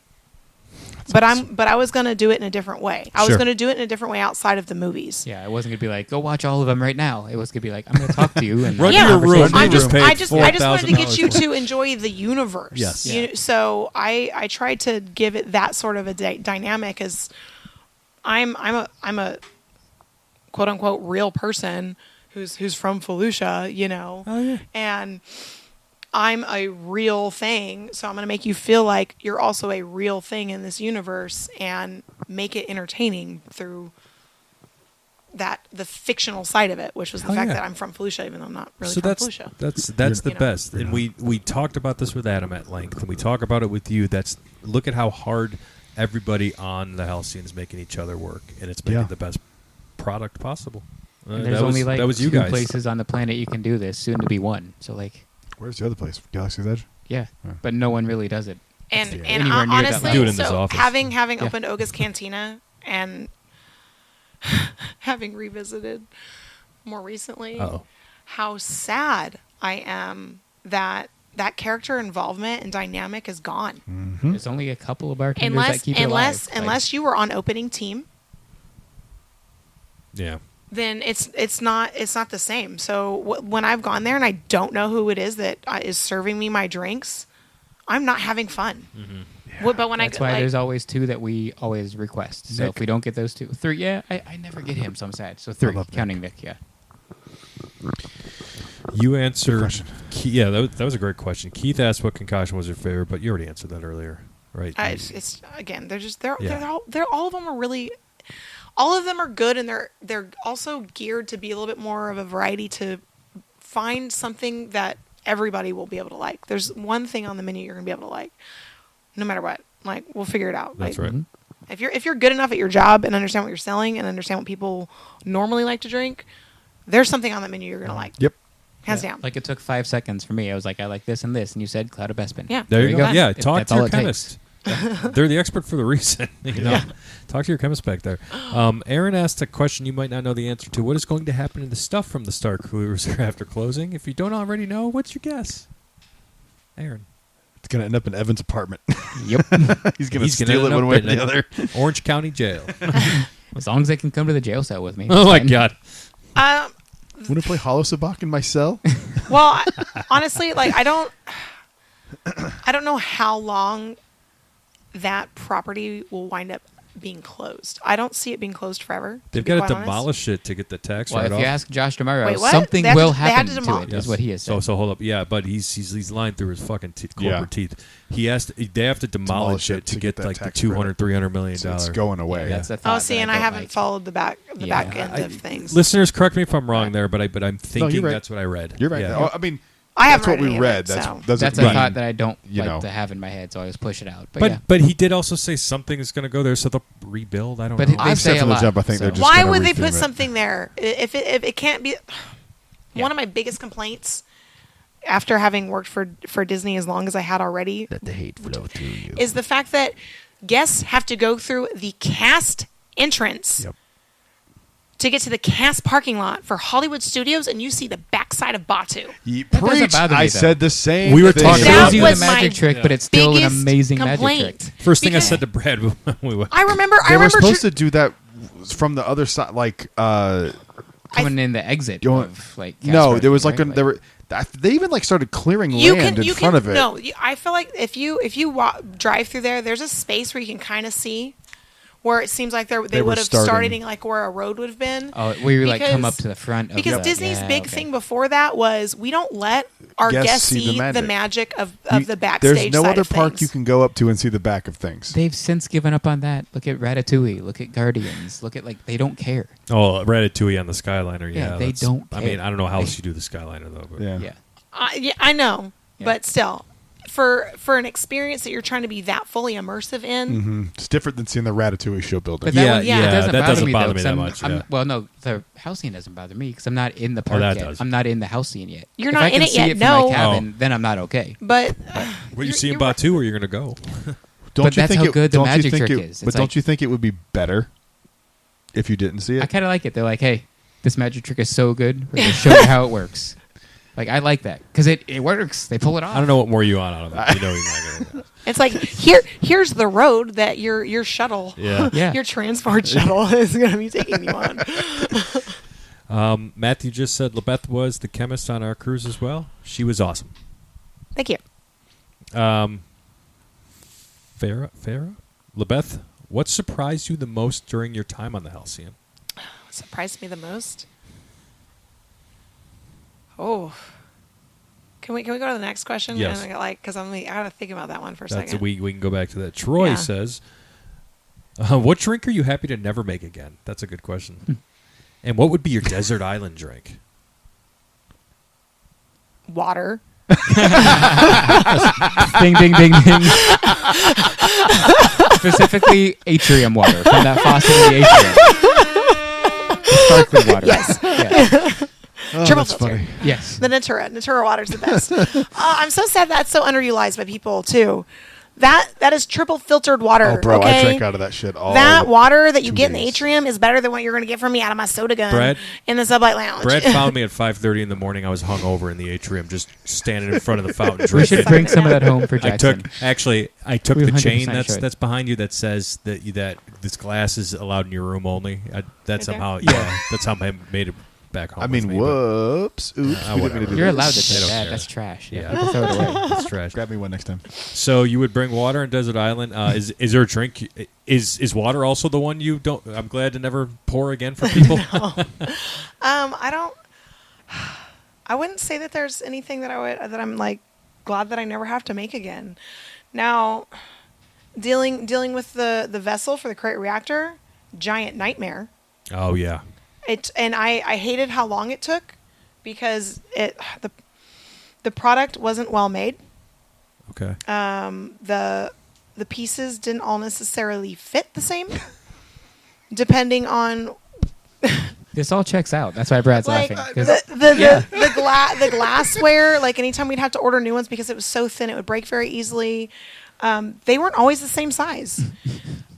But I was going to do it in a different way. I was Sure. going to do it in a different way outside of the movies. Yeah, it wasn't gonna be like, go watch all of them right now. It was gonna be like, I'm gonna talk to you and Run Yeah. your room. I You just paid wanted to $4,000 get you for it. to enjoy the universe. Yes. Yeah. So I tried to give it that sort of a dynamic as I'm a quote unquote real person who's from Fallujah, Oh, yeah. and I'm a real thing. So I'm going to make you feel like you're also a real thing in this universe and make it entertaining through the fictional side of it, which was the Oh, fact yeah. that I'm from Fallujah, even though I'm not really So from that's Fallujah. that's the You know. best. And we talked about this with Adam at length, and we talk about it with you. Look at how hard everybody on the Halcyon is making each other work, and it's making Yeah. the best product possible. And there's only like that was you two guys. places on the planet you can do this, soon to be one. So like, Where's the other place? Galaxy's Edge? yeah, Yeah. but no one really does it. And That's and anywhere near that honestly, level. Do it in his so office. having Yeah. opened Oga's Cantina and having revisited more recently, Uh-oh. how sad I am that character involvement and dynamic is gone. There's only a couple of bartenders that keep it alive. Unless you were on opening team, Yeah. then it's not the same. So when I've gone there and I don't know who it is that is serving me my drinks, I'm not having fun. But when That's why there's always two that we always request. So Nick. if we don't get those two, three, yeah, I never get him, so I'm sad. So three, love counting Nick, yeah. You answered. question. Yeah, that was a great question. Keith asked what concoction was your favorite, but you already answered that earlier, right? it's again, they're Yeah. all of them are really, all of them are good, and they're also geared to be a little bit more of a variety to find something that everybody will be able to like. There's one thing on the menu you're gonna be able to like, no matter what. Like, we'll figure it out. That's Like, right. If you're good enough at your job and understand what you're selling and understand what people normally like to drink, there's something on that menu you're gonna like. Yep. Hands Yeah. down. Like it took 5 seconds for me. I was like, I like this and this, and you said Cloud of Bespin. Yeah. There you go. Done. Yeah, If talk that's to all your it takes. chemist. They're the expert for the reason. You know? Talk to your chemist back there. Aaron asked a question you might not know the answer to. What is going to happen to the stuff from the Starcruiser after closing? If you don't already know, what's your guess? Aaron. It's going to end up in Evan's apartment. Yep. He's going to He's gonna steal it end one up way or in the other. Orange County Jail. As long as they can come to the jail cell with me. Oh, it's my fine. God. Want to play Hollow Sabacc in my cell? Well, honestly, like I don't know how long that property will wind up being closed. I don't see it being closed forever. They've to be got to quite honest. demolish it to get the tax Well, if write-off. you ask Josh tomorrow, Wait, what? something They had will to- they had happen to to demolish- it, is what he has said. So hold up, yeah, but he's lying through his fucking corporate Yeah. teeth. He has to, they have to demolish it to get that like the tax 200, $300 million. So it's going away. That's the Oh, thought see, that and I don't haven't like. followed the back Yeah. end of things. Listeners, correct me if I'm wrong there, but I'm thinking you're right. that's what I read. You're right. Yeah. Oh, I mean, I that's haven't what read we any of read. it, so. That's a mean- thought that I don't you like know. to have in my head, so I just push it out. But, But he did also say something is going to go there, so they'll rebuild. I don't But know. they I've say said a from the lot, jump, I think so- they're just Why gonna would they retheme put it. something there if it can't be? Yeah. One of my biggest complaints, after having worked for Disney as long as I had already, Let the hate flow through you. is the fact that guests have to go through the cast entrance Yep. to get to the cast parking lot for Hollywood Studios, and you see the backside of Batu. Preach. doesn't bother me, I though. said the same. We were thing. talking it about shows you That the was magic my trick, but it's still an biggest amazing complaint. magic trick. First thing I because- said to Brad when we went. I remember. They were tr- supposed to do that from the other side, like. Coming in the exit Going- of like No, cast there was parking, like there were. They even like started clearing you land can in you front can of it. no. I feel like if you drive through there, there's a space where you can kind of see where it seems like they were would have starting- started like where a road would have been. Oh, where you like come Because- up to the front of Because the, Disney's yeah, big okay. thing before that was we don't let our Guests guests see the see the magic. magic of You- the backstage. There's no side other of park things. you can go up to and see the back of things. They've since given up on that. Look at Ratatouille. Look at Guardians. Look at like they don't care. Oh, Ratatouille on the Skyliner. Yeah, Yeah, they that's- don't I mean, care. I don't know how else you do the Skyliner though. But. Yeah. Yeah. Yeah, I know, Yeah. but still, for an experience that you're trying to be that fully immersive in, It's different than seeing the Ratatouille show building. But that Yeah, one, yeah, it doesn't that bother doesn't me, bother though, me 'cause that I'm- much, I'm- yeah. Well, no, the house scene doesn't bother me because I'm not in the park that yet. does. I'm not in the house scene yet. You're If not I in can it see yet, it from no. my cabin, Oh. then I'm not okay. but Well, you you're- see in you're right. Batu where you're going to go. But that's how good the don't you magic think trick it- is. But It's don't like- you think it would be better if you didn't see I it? kind of like it. They're like, hey, this magic trick is so good. We're going to show you how it works. Like, I like that because it works. They pull it off. I don't know what more you want out of it. You know he's not going to. it's like here's the road that your shuttle, Yeah. Yeah. your transport shuttle is going to be taking you on. Matthew just said LaBeth was the chemist on our cruise as well. She was awesome. Thank you. Farah? LaBeth, what surprised you the most during your time on the Halcyon? What surprised me the most? Oh, can we go to the next question? Yes. And because I gotta think about that one for a That's second. we can go back to that. Troy Yeah. says, "What drink are you happy to never make again?" That's a good question. And what would be your desert island drink? Water. Ding, ding, ding, ding. Specifically, atrium water from that faucet in the atrium. Sparkling water. Yes. Yeah. Oh, Triple that's filter. funny. Yes. The Natura water's the best. I'm so sad that's so underutilized by people too. That is triple filtered water. Oh, bro, okay? I drank out of that shit all. That water that you 2 get in the days. atrium is better than what you're going to get from me out of my soda gun Brad? in the Sublight Lounge. Brad found me at 5:30 in the morning. I was hungover in the atrium, just standing in front of the fountain We drinking. should bring some of that home for I Jackson. took We the 100% chain should. that's behind you that says that this glass is allowed in your room only. That somehow that's how I made it back home. I mean, with me, but whoops. Oops. we didn't mean whatever. to do You're that. allowed to I take don't that. care. That's trash. Yeah. Yeah. Throw it away. It's trash. Grab me one next time. So you would bring water in desert island. Is there a drink? Is water also the one you don't? I'm glad to never pour again for people. I wouldn't say that there's anything that I'm like glad that I never have to make again. Now, dealing with the vessel for the crate reactor, giant nightmare. Oh yeah. I hated how long it took because the product wasn't well made. Okay. The pieces didn't all necessarily fit the same, depending on This all checks out. That's why Brad's like laughing. 'cause- the glassware. Like anytime we'd have to order new ones because it was so thin, it would break very easily. They weren't always the same size.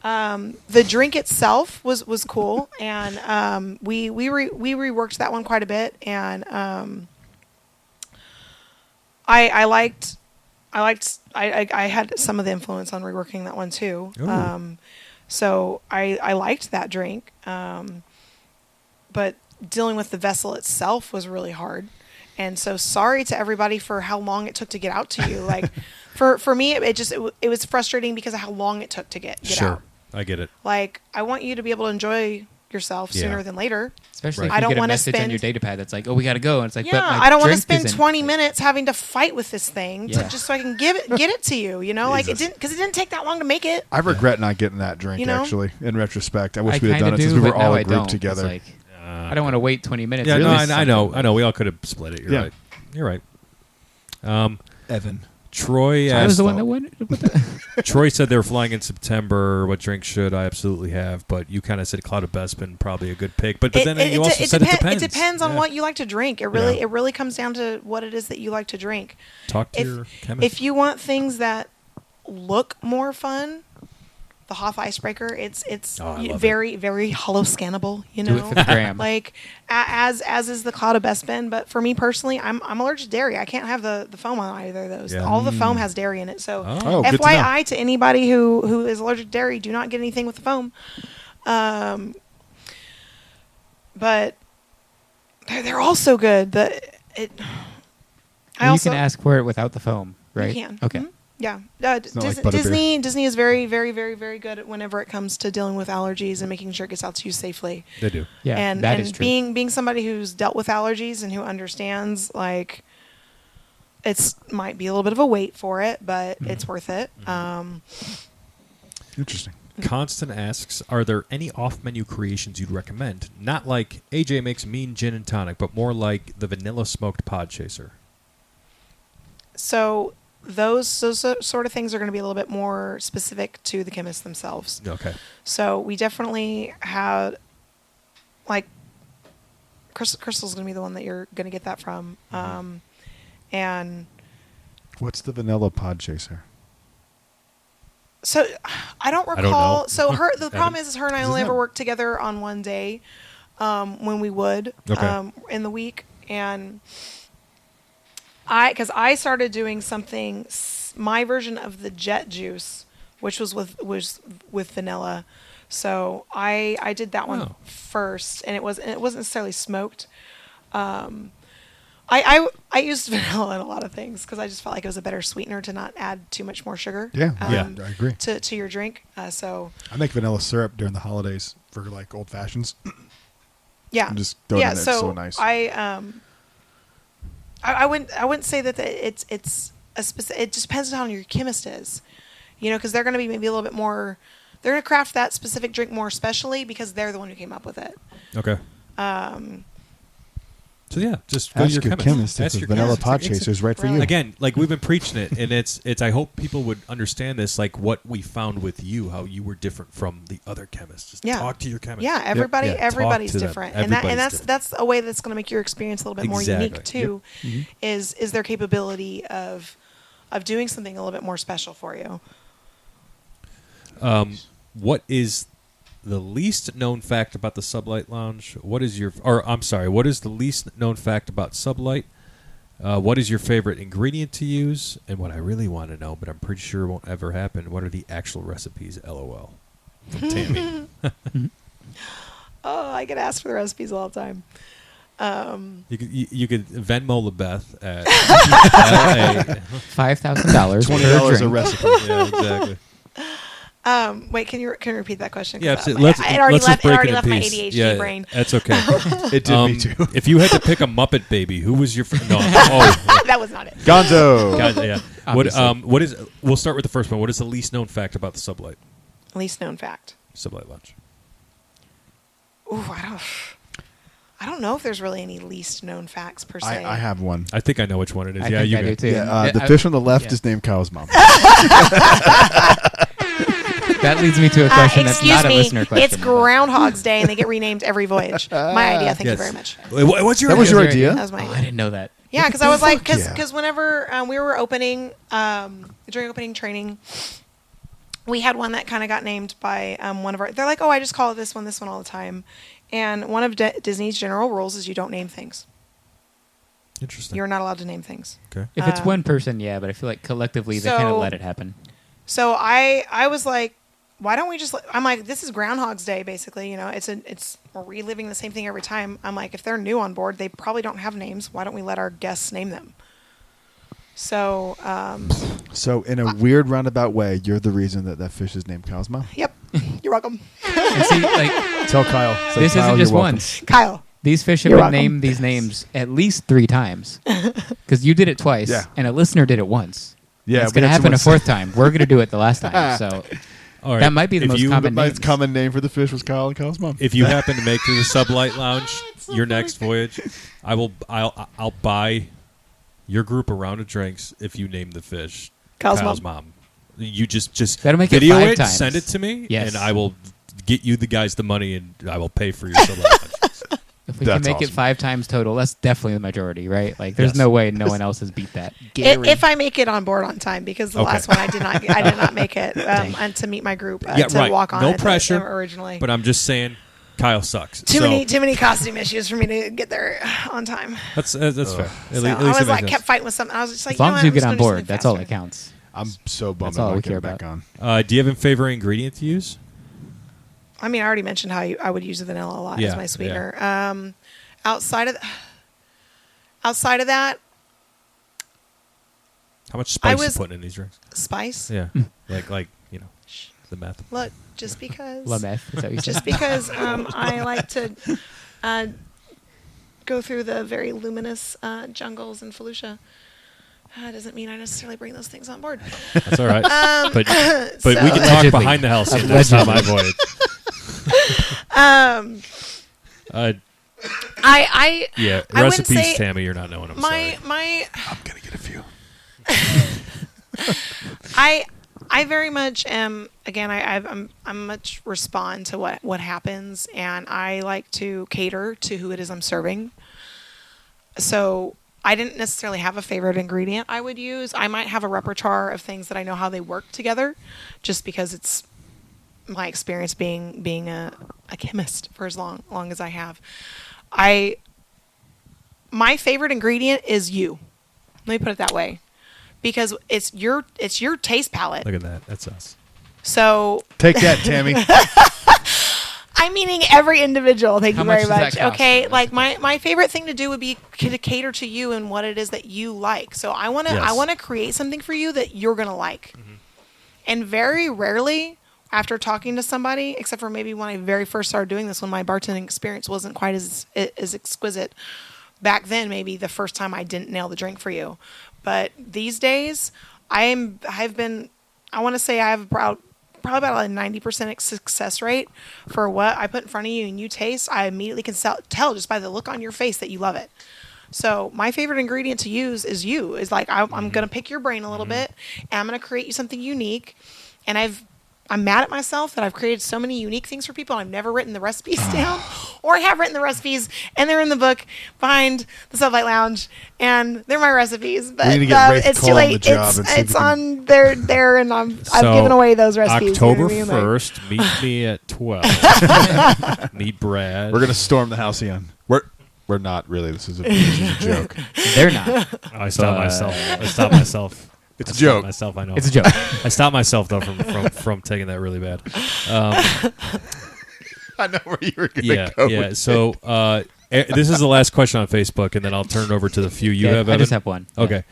The drink itself was cool, and we reworked that one quite a bit, and I had some of the influence on reworking that one too. Ooh. So I liked that drink, but dealing with the vessel itself was really hard. And so sorry to everybody for how long it took to get out to you. Like for me, it was frustrating because of how long it took to get Sure. out. I get it. Like, I want you to be able to enjoy yourself sooner than later. Especially Right. if I you don't get a wanna message on your spend- data pad that's like, "Oh, we got to go," and it's like, Yeah, "But my I don't want to drink spend isn't-" 20 minutes having to fight with this thing Yeah. just so I can get it to you. You know, like it didn't take that long to make it. I regret not getting that drink. You know? Actually, in retrospect, I I wish we'd have kinda done it since do, we were but all now a I group don't. together. It's like, I don't want to wait 20 minutes. Yeah, to no, miss I know. something. I know. We all could have split it. You're Yeah. right. You're right. Evan. Troy I was asked, the one that went with that. Troy said they were flying in September. What drink should I absolutely have? But you kind of said Cloud of Bespin, probably a good pick. But then you also said it depends. It depends on Yeah. what you like to drink. It really comes down to what it is that you like to drink. Talk to your chemist. If you want things that look more fun, the Hoth Icebreaker, it's Oh, I love very, very hollow scannable, you Do know. it for the gram. Like as is the Cloud of Bespin, but for me personally, I'm allergic to dairy. I can't have the foam on either of those. Yeah. All the foam has dairy in it. So Oh, good to FYI to anybody who is allergic to dairy, do not get anything with the foam. But they're all so good that it. You can ask for it without the foam, right? You can. Okay. Mhm. Yeah. not like butterbeer. Disney is very, very, very, very good at whenever it comes to dealing with allergies and making sure it gets out to you safely. They do. Yeah, and that and is true. being somebody who's dealt with allergies and who understands, like, it's might be a little bit of a wait for it, but it's worth it. Interesting. Constant asks, are there any off-menu creations you'd recommend? Not like AJ makes mean gin and tonic, but more like the vanilla smoked pod chaser. So those sort of things are going to be a little bit more specific to the chemists themselves. Okay. So we definitely had, like, Crystal's going to be the one that you're going to get that from. And What's the vanilla pod chaser? so I don't recall. don't know. So the problem Evan? is her and I Isn't only ever that- worked together on one day when we would Okay. in the week. And because I started doing something, my version of the jet juice, which was with vanilla. So I did that one Oh. first, and it wasn't necessarily smoked. I used vanilla in a lot of things because I just felt like it was a better sweetener to not add too much more sugar. Yeah, Yeah. I agree. To your drink. So I make vanilla syrup during the holidays for like old fashions. yeah, And just throw it in there. It's so nice. I wouldn't say that it's a specific. It just depends on how your chemist is, because they're going to be maybe a little bit more. They're going to craft that specific drink more specially because they're the one who came up with it. Okay. So yeah, just go Ask to your your chemist if Ask the your vanilla chemist. pod It's- chaser is right for Right. you. Again, like we've been preaching it, and it's. I hope people would understand this, like what we found with you, how you were different from the other chemists. Just Yeah. talk to your chemist. Yeah, everybody's Talk to them. different, Everybody's and different. that's a way that's going to make your experience a little bit more unique Exactly. too. Is their capability of doing something a little bit more special for you? What is the least known fact about the Sublight Lounge? What is the least known fact about Sublight? What is your favorite ingredient to use? And what I really want to know, but I'm pretty sure won't ever happen, what are the actual recipes? LOL. From Tammy. Oh, I get asked for the recipes all the time. You could Venmo LaBeth at $5,000 $20 a drink. recipe. yeah, exactly. Wait, can you repeat that question? 'Cause, Yeah, it already let's left, just break it already it in left my piece. ADHD Yeah, brain. that's okay. It did me too. If you had to pick a Muppet Baby, who was your no? Oh, That was not it. Gonzo. God, yeah. Obviously. What is? We'll start with the first one. What is the least known fact about the Sublight Least known fact. Lounge? Ooh, I don't know if there's really any least known facts per se. I have one. I think I know which one it is. I yeah, think you I do go. too. Yeah, the fish on the left yeah. is named Cow's mom. That leads me to a question that's excuse not me, a listener question. it's Groundhog's Day and they get renamed every voyage. My idea. Thank you Yes. very much. Wait, what's your? That was idea? your idea? That was my Oh, idea. I didn't know that. Yeah, because I was like, Fuck yeah. because whenever we were opening, during opening training, we had one that kind of got named by one of our. They're like, oh, I just call it this one all the time. And one of Disney's general rules is you don't name things. Interesting. You're not allowed to name things. Okay. If it's one person, yeah, but I feel like collectively they so- kind of let it happen. So I was like, why don't we just? I'm like, this is Groundhog's Day, basically. You know, we're reliving the same thing every time. I'm like, if they're new on board, they probably don't have names. Why don't we let our guests name them? So, So in a weird roundabout way, you're the reason that fish is named Kyle's mom. yep, you're welcome, And see, like, Tell Kyle. Say, this Kyle, isn't just you're welcome. once. Kyle. These fish have You're been welcome. named these names at least 3 times. Because you did it twice, Yeah. and a listener did it once. Yeah, It's going to happen a 4th time. We're going to do it the last time. So All right. that might be the If most you- common My name. common name for the fish was Kyle and Kyle's mom. If you happen to make it to the Sublight Lounge your next voyage, I'll buy your group a round of drinks if you name the fish Kyle's mom. You just That'll make it video 5 it, times. send it to me, Yes. and I will get you the guys the money, and I will pay for your Sublight Lounge. If we That's can make it awesome. 5 times total, that's definitely the majority, right? Like, there's Yes. no way no one else has beat that. If I make it on board on time, because the Okay. last one I did not make it, and to meet my group, Yeah, to right. walk on No it pressure, originally. But I'm just saying, Kyle sucks. Too So, many costume issues for me to get there on time. That's fair. At So least I it was makes like, sense. kept fighting with something. I was just like, As long you know as what, you I'm get just on gonna do board, something that's all that faster. counts. I'm so bummed That's all I'm we not care getting back about. on. Do you have a favorite ingredient to use? I mean, I already mentioned how I would use the vanilla a lot Yeah, as my sweetener. Outside of that, How much spice was- you putting in these drinks? spice. Yeah, like the meth. Look, just because. La meth, is that what you said? Just because I like to go through the very luminous jungles in Felucia, doesn't mean I necessarily bring those things on board. That's all right. But so- we can talk Allegedly. behind the house next time I Allegedly. voyage. I Yeah, I wouldn't recipes, say- Tammy. You're not knowing. I'm my sorry. my I'm gonna get a few. I very much am. Again, I'm much respond to what happens, and I like to cater to who it is I'm serving. So I didn't necessarily have a favorite ingredient I would use. I might have a repertoire of things that I know how they work together, just because it's my experience being a chemist for as long as I have. My favorite ingredient is you. Let me put it that way, because it's your taste palette. Look at that. That's us. So Take that, Tammy. I'm meaning every individual. Thank How you very much does much. that cost, Okay, though? like my favorite thing to do would be to cater to you and what it is that you like. So I want Yes. to create something for you that you're gonna like. And very rarely, after talking to somebody, except for maybe when I very first started doing this, when my bartending experience wasn't quite as exquisite. Back then, maybe the first time I didn't nail the drink for you, but these days, I want to say I have probably about a 90% success rate for what I put in front of you and you taste. I immediately can tell just by the look on your face that you love it. So my favorite ingredient to use is you. Is like I'm going to pick your brain a little bit, and I'm going to create you something unique. And I'm mad at myself that I've created so many unique things for people. I've never written the recipes down, or I have written the recipes and they're in the book behind the Sublight Lounge, and they're my recipes. But We need to get Rafe it's Cole too on late. the job and see if It's we can- on there, and I've So, given away those recipes. you know October what I mean? Like- 1st, meet me at 12. Meet Brad. We're gonna storm the house again. We're not really. This is a joke. They're not. I stopped myself. It's a I stopped joke. myself. I know. It's a joke. I stopped myself though from taking that really bad. I know where you were gonna Yeah, go. yeah. with So this is the last question on Facebook, and then I'll turn it over to the few you Yeah, have. I just Evan? have one. Okay.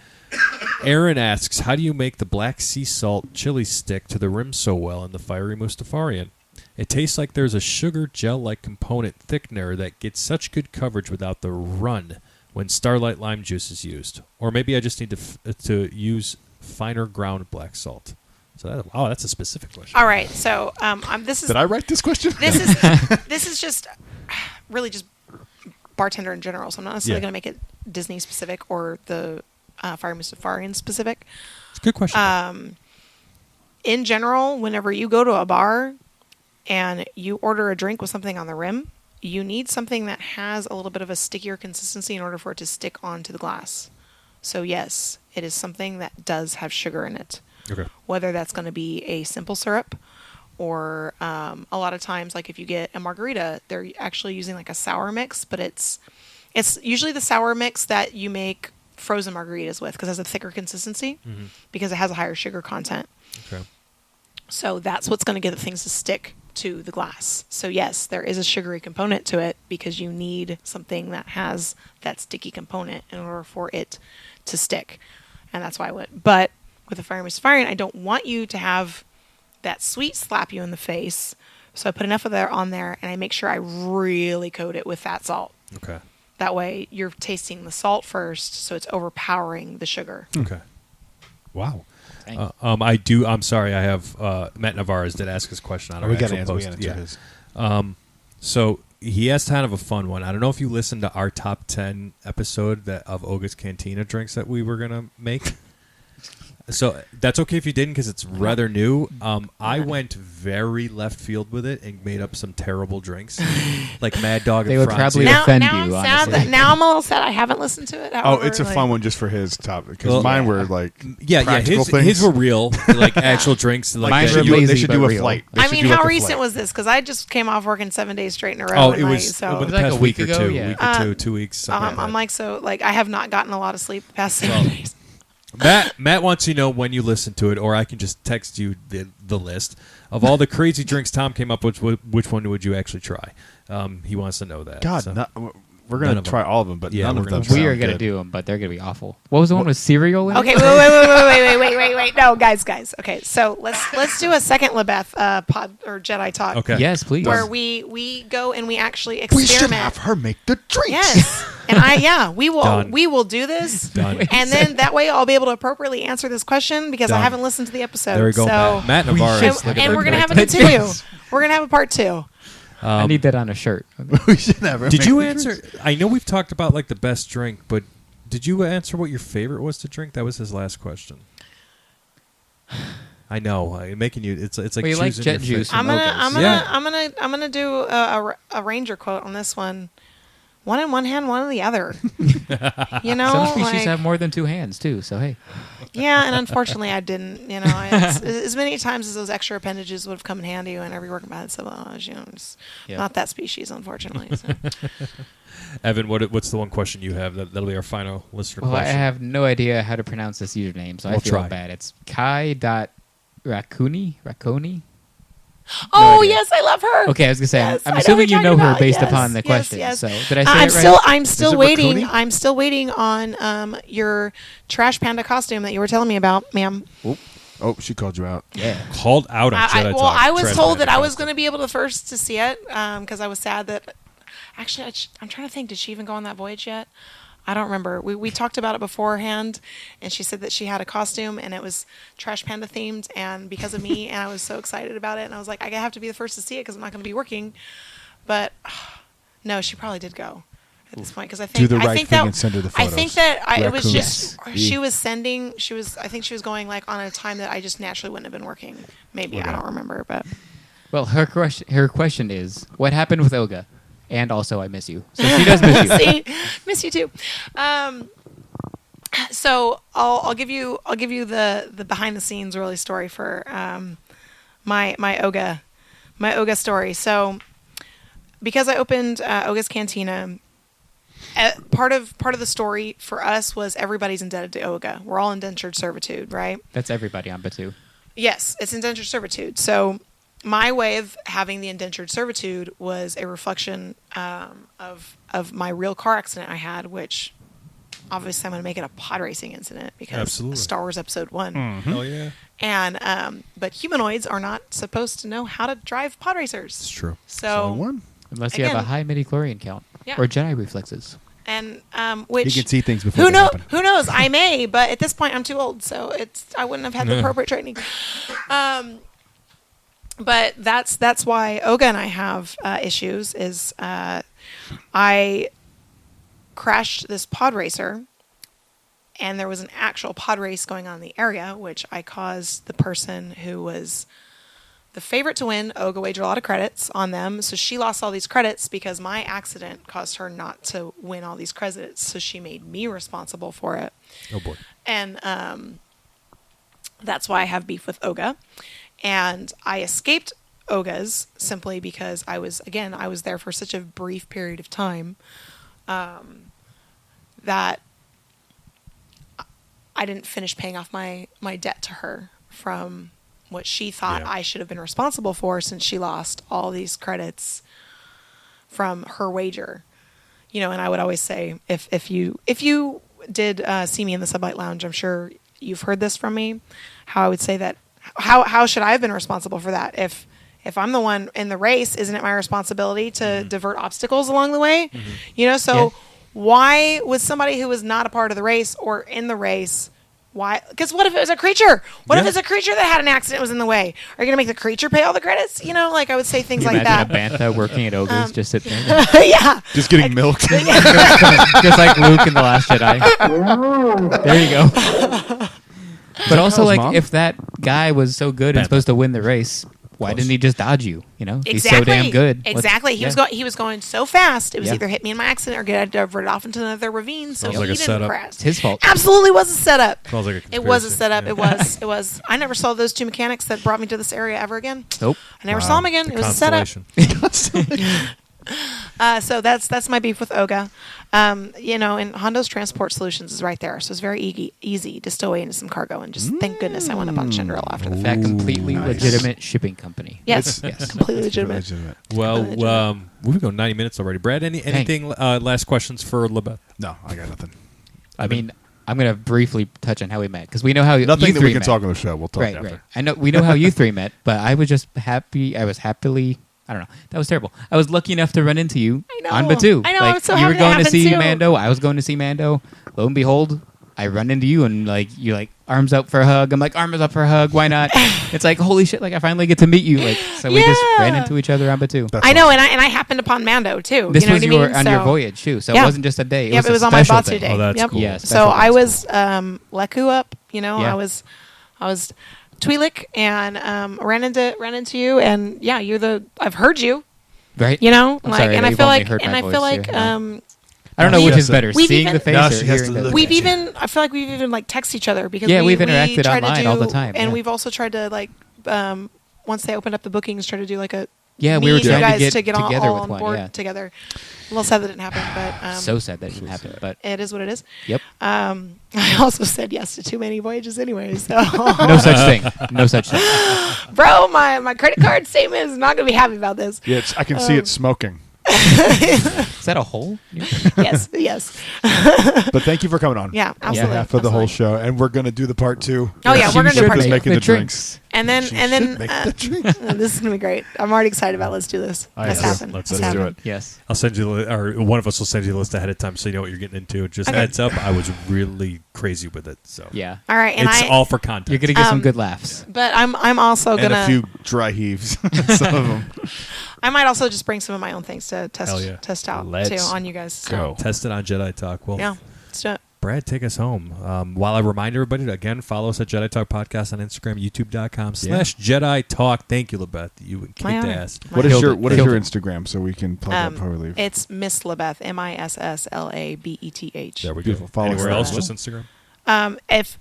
Aaron asks, how do you make the black sea salt chili stick to the rim so well in the fiery Mustafarian? It tastes like there's a sugar gel-like component thickener that gets such good coverage without the run when Starlight lime juice is used. Or maybe I just need to use finer ground black salt. So that's a specific question. All right, so this is Did I write this question? this is just really just bartender in general. So I'm not necessarily Yeah. going to make it Disney specific or the Fire Mustafarian specific. It's a good question. In general, whenever you go to a bar and you order a drink with something on the rim, you need something that has a little bit of a stickier consistency in order for it to stick onto the glass. So yes, it is something that does have sugar in it. Okay. Whether that's going to be a simple syrup or a lot of times, like if you get a margarita, they're actually using like a sour mix, but it's usually the sour mix that you make frozen margaritas with because it has a thicker consistency because it has a higher sugar content. Okay. So that's what's going to get the things to stick to the glass. So yes, there is a sugary component to it because you need something that has that sticky component in order for it to stick. And that's why I went. But with the Fire Mist Firing, I don't want you to have that sweet slap you in the face. So I put enough of that on there, and I make sure I really coat it with that salt. Okay. That way you're tasting the salt first, so it's overpowering the sugar. Okay. Wow. Dang. I'm sorry. I have Matt Navarez did ask his question on our we got actual to post. answer his. So he asked kind of a fun one. I don't know if you listened to our top 10 episode of Oga's Cantina drinks that we were gonna make. So that's okay if you didn't, because it's rather new. I went very left field with it and made up some terrible drinks, like Mad Dog and They would Franzi. probably offend now you, I'm sad honestly. now I'm a little sad I haven't listened to it. Oh, However, it's a like- fun one just for his topic because Well, mine were like practical things. His were real, like actual drinks. Like Mine They were should do, lazy they should do but a real. flight. They I should mean, do how like a recent flight. was this? Because I just came off working 7 days straight in a row. Oh, and it like, was so. over the Like a past week week or ago, two, yeah. week or two, 2 weeks. Something like that. I'm like, so like I have not gotten a lot of sleep the past 7 Well, days. Matt wants to know when you listen to it, or I can just text you the list of all the crazy drinks Tom came up with. Which one would you actually try? He wants to know that. God, so. we're None gonna of try them. all of them, but Yeah, none we're of them. gonna We are sound gonna good. do them, but they're gonna be awful. What was the one with cereal in it? Okay, wait. No, guys. Okay, so let's do a second Lebeth pod or Jedi talk. Okay. Yes, please. Where we go and we actually We should experiment. have her make the drinks. Yes. And we Done. will do this. Done. And then that way I'll be able to appropriately answer this question because I Done. haven't listened to the episode. There we go. So Matt We Navarez. should- look at and that we're gonna great. have a continue. We're gonna have a part 2. I need that on a shirt. we should have her. Did make you the answer? drinks. I know we've talked about like the best drink, but did you answer what your favorite was to drink? That was his last question. I know, making you. It's like Well, you like choosing Jet your Juice fa- from I'm gonna do a ranger quote on this one. One in one hand, one in the other. You know, Some species like, have more than 2 hands too. So hey, yeah, and unfortunately I didn't. You know, as many times as those extra appendages would have come in handy when every working by itself, you know, it's Yeah. not that species, unfortunately. So. Evan, what's the one question you have? That'll be our final listener well, I question. have no idea how to pronounce this username, so I We'll feel try. bad. It's Kai.Rakuni. Oh idea. yes, I love her. Okay, I was gonna say, Yes, I I'm know assuming who you're you know talking her about. based Yes, upon the yes, question. yes. So did I say it right? I'm still Is it waiting. Rakuni? I'm still waiting on your trash panda costume that you were telling me about, ma'am. Oh, she called you out. Yeah. Called out on Jedi Talk. I was Trash told Panda that I was costume. going to be able to first to see it because I was sad that. Actually, I'm trying to think. Did she even go on that voyage yet? I don't remember. We talked about it beforehand, and she said that she had a costume and it was Trash Panda themed, and because of me, and I was so excited about it, and I was like, I have to be the first to see it because I'm not going to be working. But no, she probably did go at this point because I think Do the I right think thing that and send her the I think photos. that it was Raccoons. just Yes. she was sending. I think she was going like on a time that I just naturally wouldn't have been working. Maybe I don't remember, but. Well, her question is, what happened with Olga? And also, I miss you. So she does miss you. See, miss you too. So I'll give you the behind the scenes really story for my Oga story. So because I opened Oga's Cantina, part of the story for us was everybody's indebted to Oga. We're all indentured servitude, right? That's everybody on Batu. Yes, it's indentured servitude. So my way of having the indentured servitude was a reflection of my real car accident I had, which obviously I'm going to make it a pod racing incident because Absolutely. Star Wars Episode 1. Hell yeah. And but humanoids are not supposed to know how to drive pod racers. It's true. So one. Unless you have a Again- high midi-chlorian count. Yeah. Or Jedi reflexes. and which You can see things before who they know happen. who knows, I may, but at this point I'm too old, so I wouldn't have had the Yeah. appropriate training. But that's why Oga and I have issues. Is I crashed this pod racer, and there was an actual pod race going on in the area, which I caused the person who was the favorite to win. Oga wagered a lot of credits on them, so she lost all these credits because my accident caused her not to win all these credits. So she made me responsible for it. Oh boy. And that's why I have beef with Oga. And I escaped Oga's simply because I was there for such a brief period of time that I didn't finish paying off my debt to her from what she thought Yeah. I should have been responsible for, since she lost all these credits from her wager. You know, and I would always say, if you did see me in the Sublight Lounge, I'm sure you've heard this from me, how I would say that, how should I have been responsible for that? If I'm the one in the race, isn't it my responsibility to divert obstacles along the way? You know, so why was somebody who was not a part of the race or in the race, why? Because what if it was a creature? What if it's a creature that had an accident, was in the way? Are you going to make the creature pay all the credits? You know, like I would say things like that. Imagine a bantha working at Oga's, just sitting there. Yeah. Just getting milked. Just like Luke in The Last Jedi. There you go. But also, like, Mom? if that guy was so good and supposed to win the race, why didn't he just dodge you? You know, Exactly. he's so damn good. Exactly. Let's- He was going so fast. It was Yeah. either hit me in my accident or get diverted off into another ravine. So Sounds he like a didn't setup. crash. It's his fault. Absolutely was a setup. Sounds like a It was a conspiracy. setup. Yeah. It was. It was. I never saw those two mechanics that brought me to this area ever again. Nope. I never saw them again. The It was a setup. constellation. So that's my beef with Oga. You know, and Hondo's Transport Solutions is right there, so it's very easy to stow away into some cargo. And just thank goodness I went up on Chandril after the In fact. fact, completely nice. legitimate shipping company. Yes, It's- completely it's legitimate. Well, Legitimate. we've gone 90 minutes already. Brad, anything last questions for Lebeth? No, I got nothing. I mean, I'm going to briefly touch on how we met, because we know how Nothing you that three we can met. talk on the show. We'll talk Right, after. right. I know we know how you three met, but I was just happy. I was happily. I don't know. That was terrible. I was lucky enough to run into you I know. on Batu. I know, Like, I'm so you were happy that going to happened see too. Mando. I was going to see Mando. Lo and behold, I run into you, and like you like arms up for a hug. I'm like arms up for a hug. Why not? It's like holy shit! Like I finally get to meet you. Like so we just Yeah. ran into each other on Batu. That's I know, awesome. and I happened upon Mando too. This you know was what I your mean? on your So- voyage too, so Yeah. it wasn't just a day. It Yep, was it was a on my special Batu day. day. Oh, that's Yep. cool. Yeah, So special I day. was Leku up. You know, Yeah. I was Twi'lek and ran into you, and yeah, I've heard you. Right? You know, I'm like, sorry and that I you've feel only like, heard and my I feel voice like, here. I don't know She which has is to- better, We've seeing even- the face No, or she has hearing to the look voice. we've even, I feel like we've even like texted each other because Yeah, we, we've interacted tried to online do, all the time, and yeah. we've also tried to like, once they opened up the bookings, try to do like a Yeah, we me were and you trying guys to get all together with on one. board Yeah. together. A little sad that didn't happen, but So sad that didn't happen, but it is what it is. yep. I also said yes to too many voyages anyway, so No such thing. No such thing. bro, my credit card statement is not going to be happy about this. Yeah, I can see it smoking. Is that a hole? Yes, yes, But thank you for coming on. yeah, absolutely. Yeah, For the whole absolutely. show, and we're gonna do the part 2. Oh, yeah, we're gonna do Ship part is two. making the The drinks. And then She and should then make the drinks. this is gonna be great. I'm already excited about. Let's do this. I Let's am too. happen. Let's Let's do happen. it. Yes. I'll send you, or one of us will send you the list ahead of time so you know what you're getting into. Just Okay. heads up, I was really crazy with it. So Yeah. All right, and it's all for content. You're gonna get some Um, good laughs. But I'm also And gonna. a few dry heaves. Some of them. I might also just bring some of my own things to Hell yeah. test out Let's too on you guys. So, go. Test it on Jedi Talk. Well, yeah, let's do it. Brad, take us home. While I remind everybody to, again, follow us at Jedi Talk Podcast on Instagram, youtube.com/Jedi Talk. Thank you, Lebeth. You kicked My honor. ass. What is Killed your it. What is Killed your it. Instagram so we can plug up before we leave? It's Miss Labeth, MISSLABETH. There we Beautiful. go. Follow us Anywhere there else? as Just well. Instagram?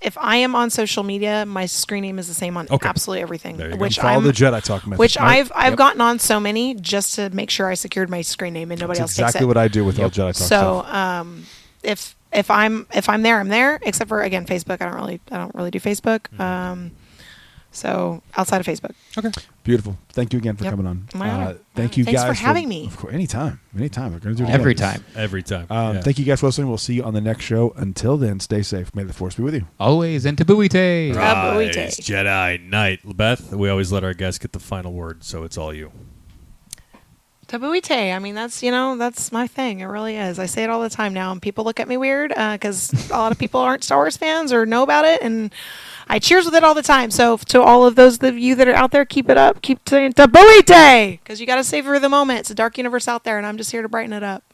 If I am on social media, my screen name is the same on Okay. absolutely everything. There you go. Which Follow I'm, the Jedi Talk method. which right? I've Yep. gotten on so many just to make sure I secured my screen name and nobody That's else exactly takes it. what I do with all Yep. Jedi Talk So stuff. if I'm there, I'm there. Except for again Facebook. I don't really do Facebook. So outside of Facebook. Okay. Beautiful. Thank you again for Yep. coming on. My honor. Thank you Thanks guys for having me. Of course, anytime. Anytime. We're gonna do it Every again. time. Every time. Yeah. Thank you guys for listening. We'll see you on the next show. Until then, stay safe. May the force be with you. Always and tabuite. Tabuite. Rise, Jedi Knight. Beth, we always let our guests get the final word, so it's all you. Tabuite. I mean, that's my thing. It really is. I say it all the time now, and people look at me weird because a lot of people aren't Star Wars fans or know about it, and I cheers with it all the time. So to all of those of you that are out there, keep it up. Keep saying Tabuite because you got to savor the moment. It's a dark universe out there, and I'm just here to brighten it up.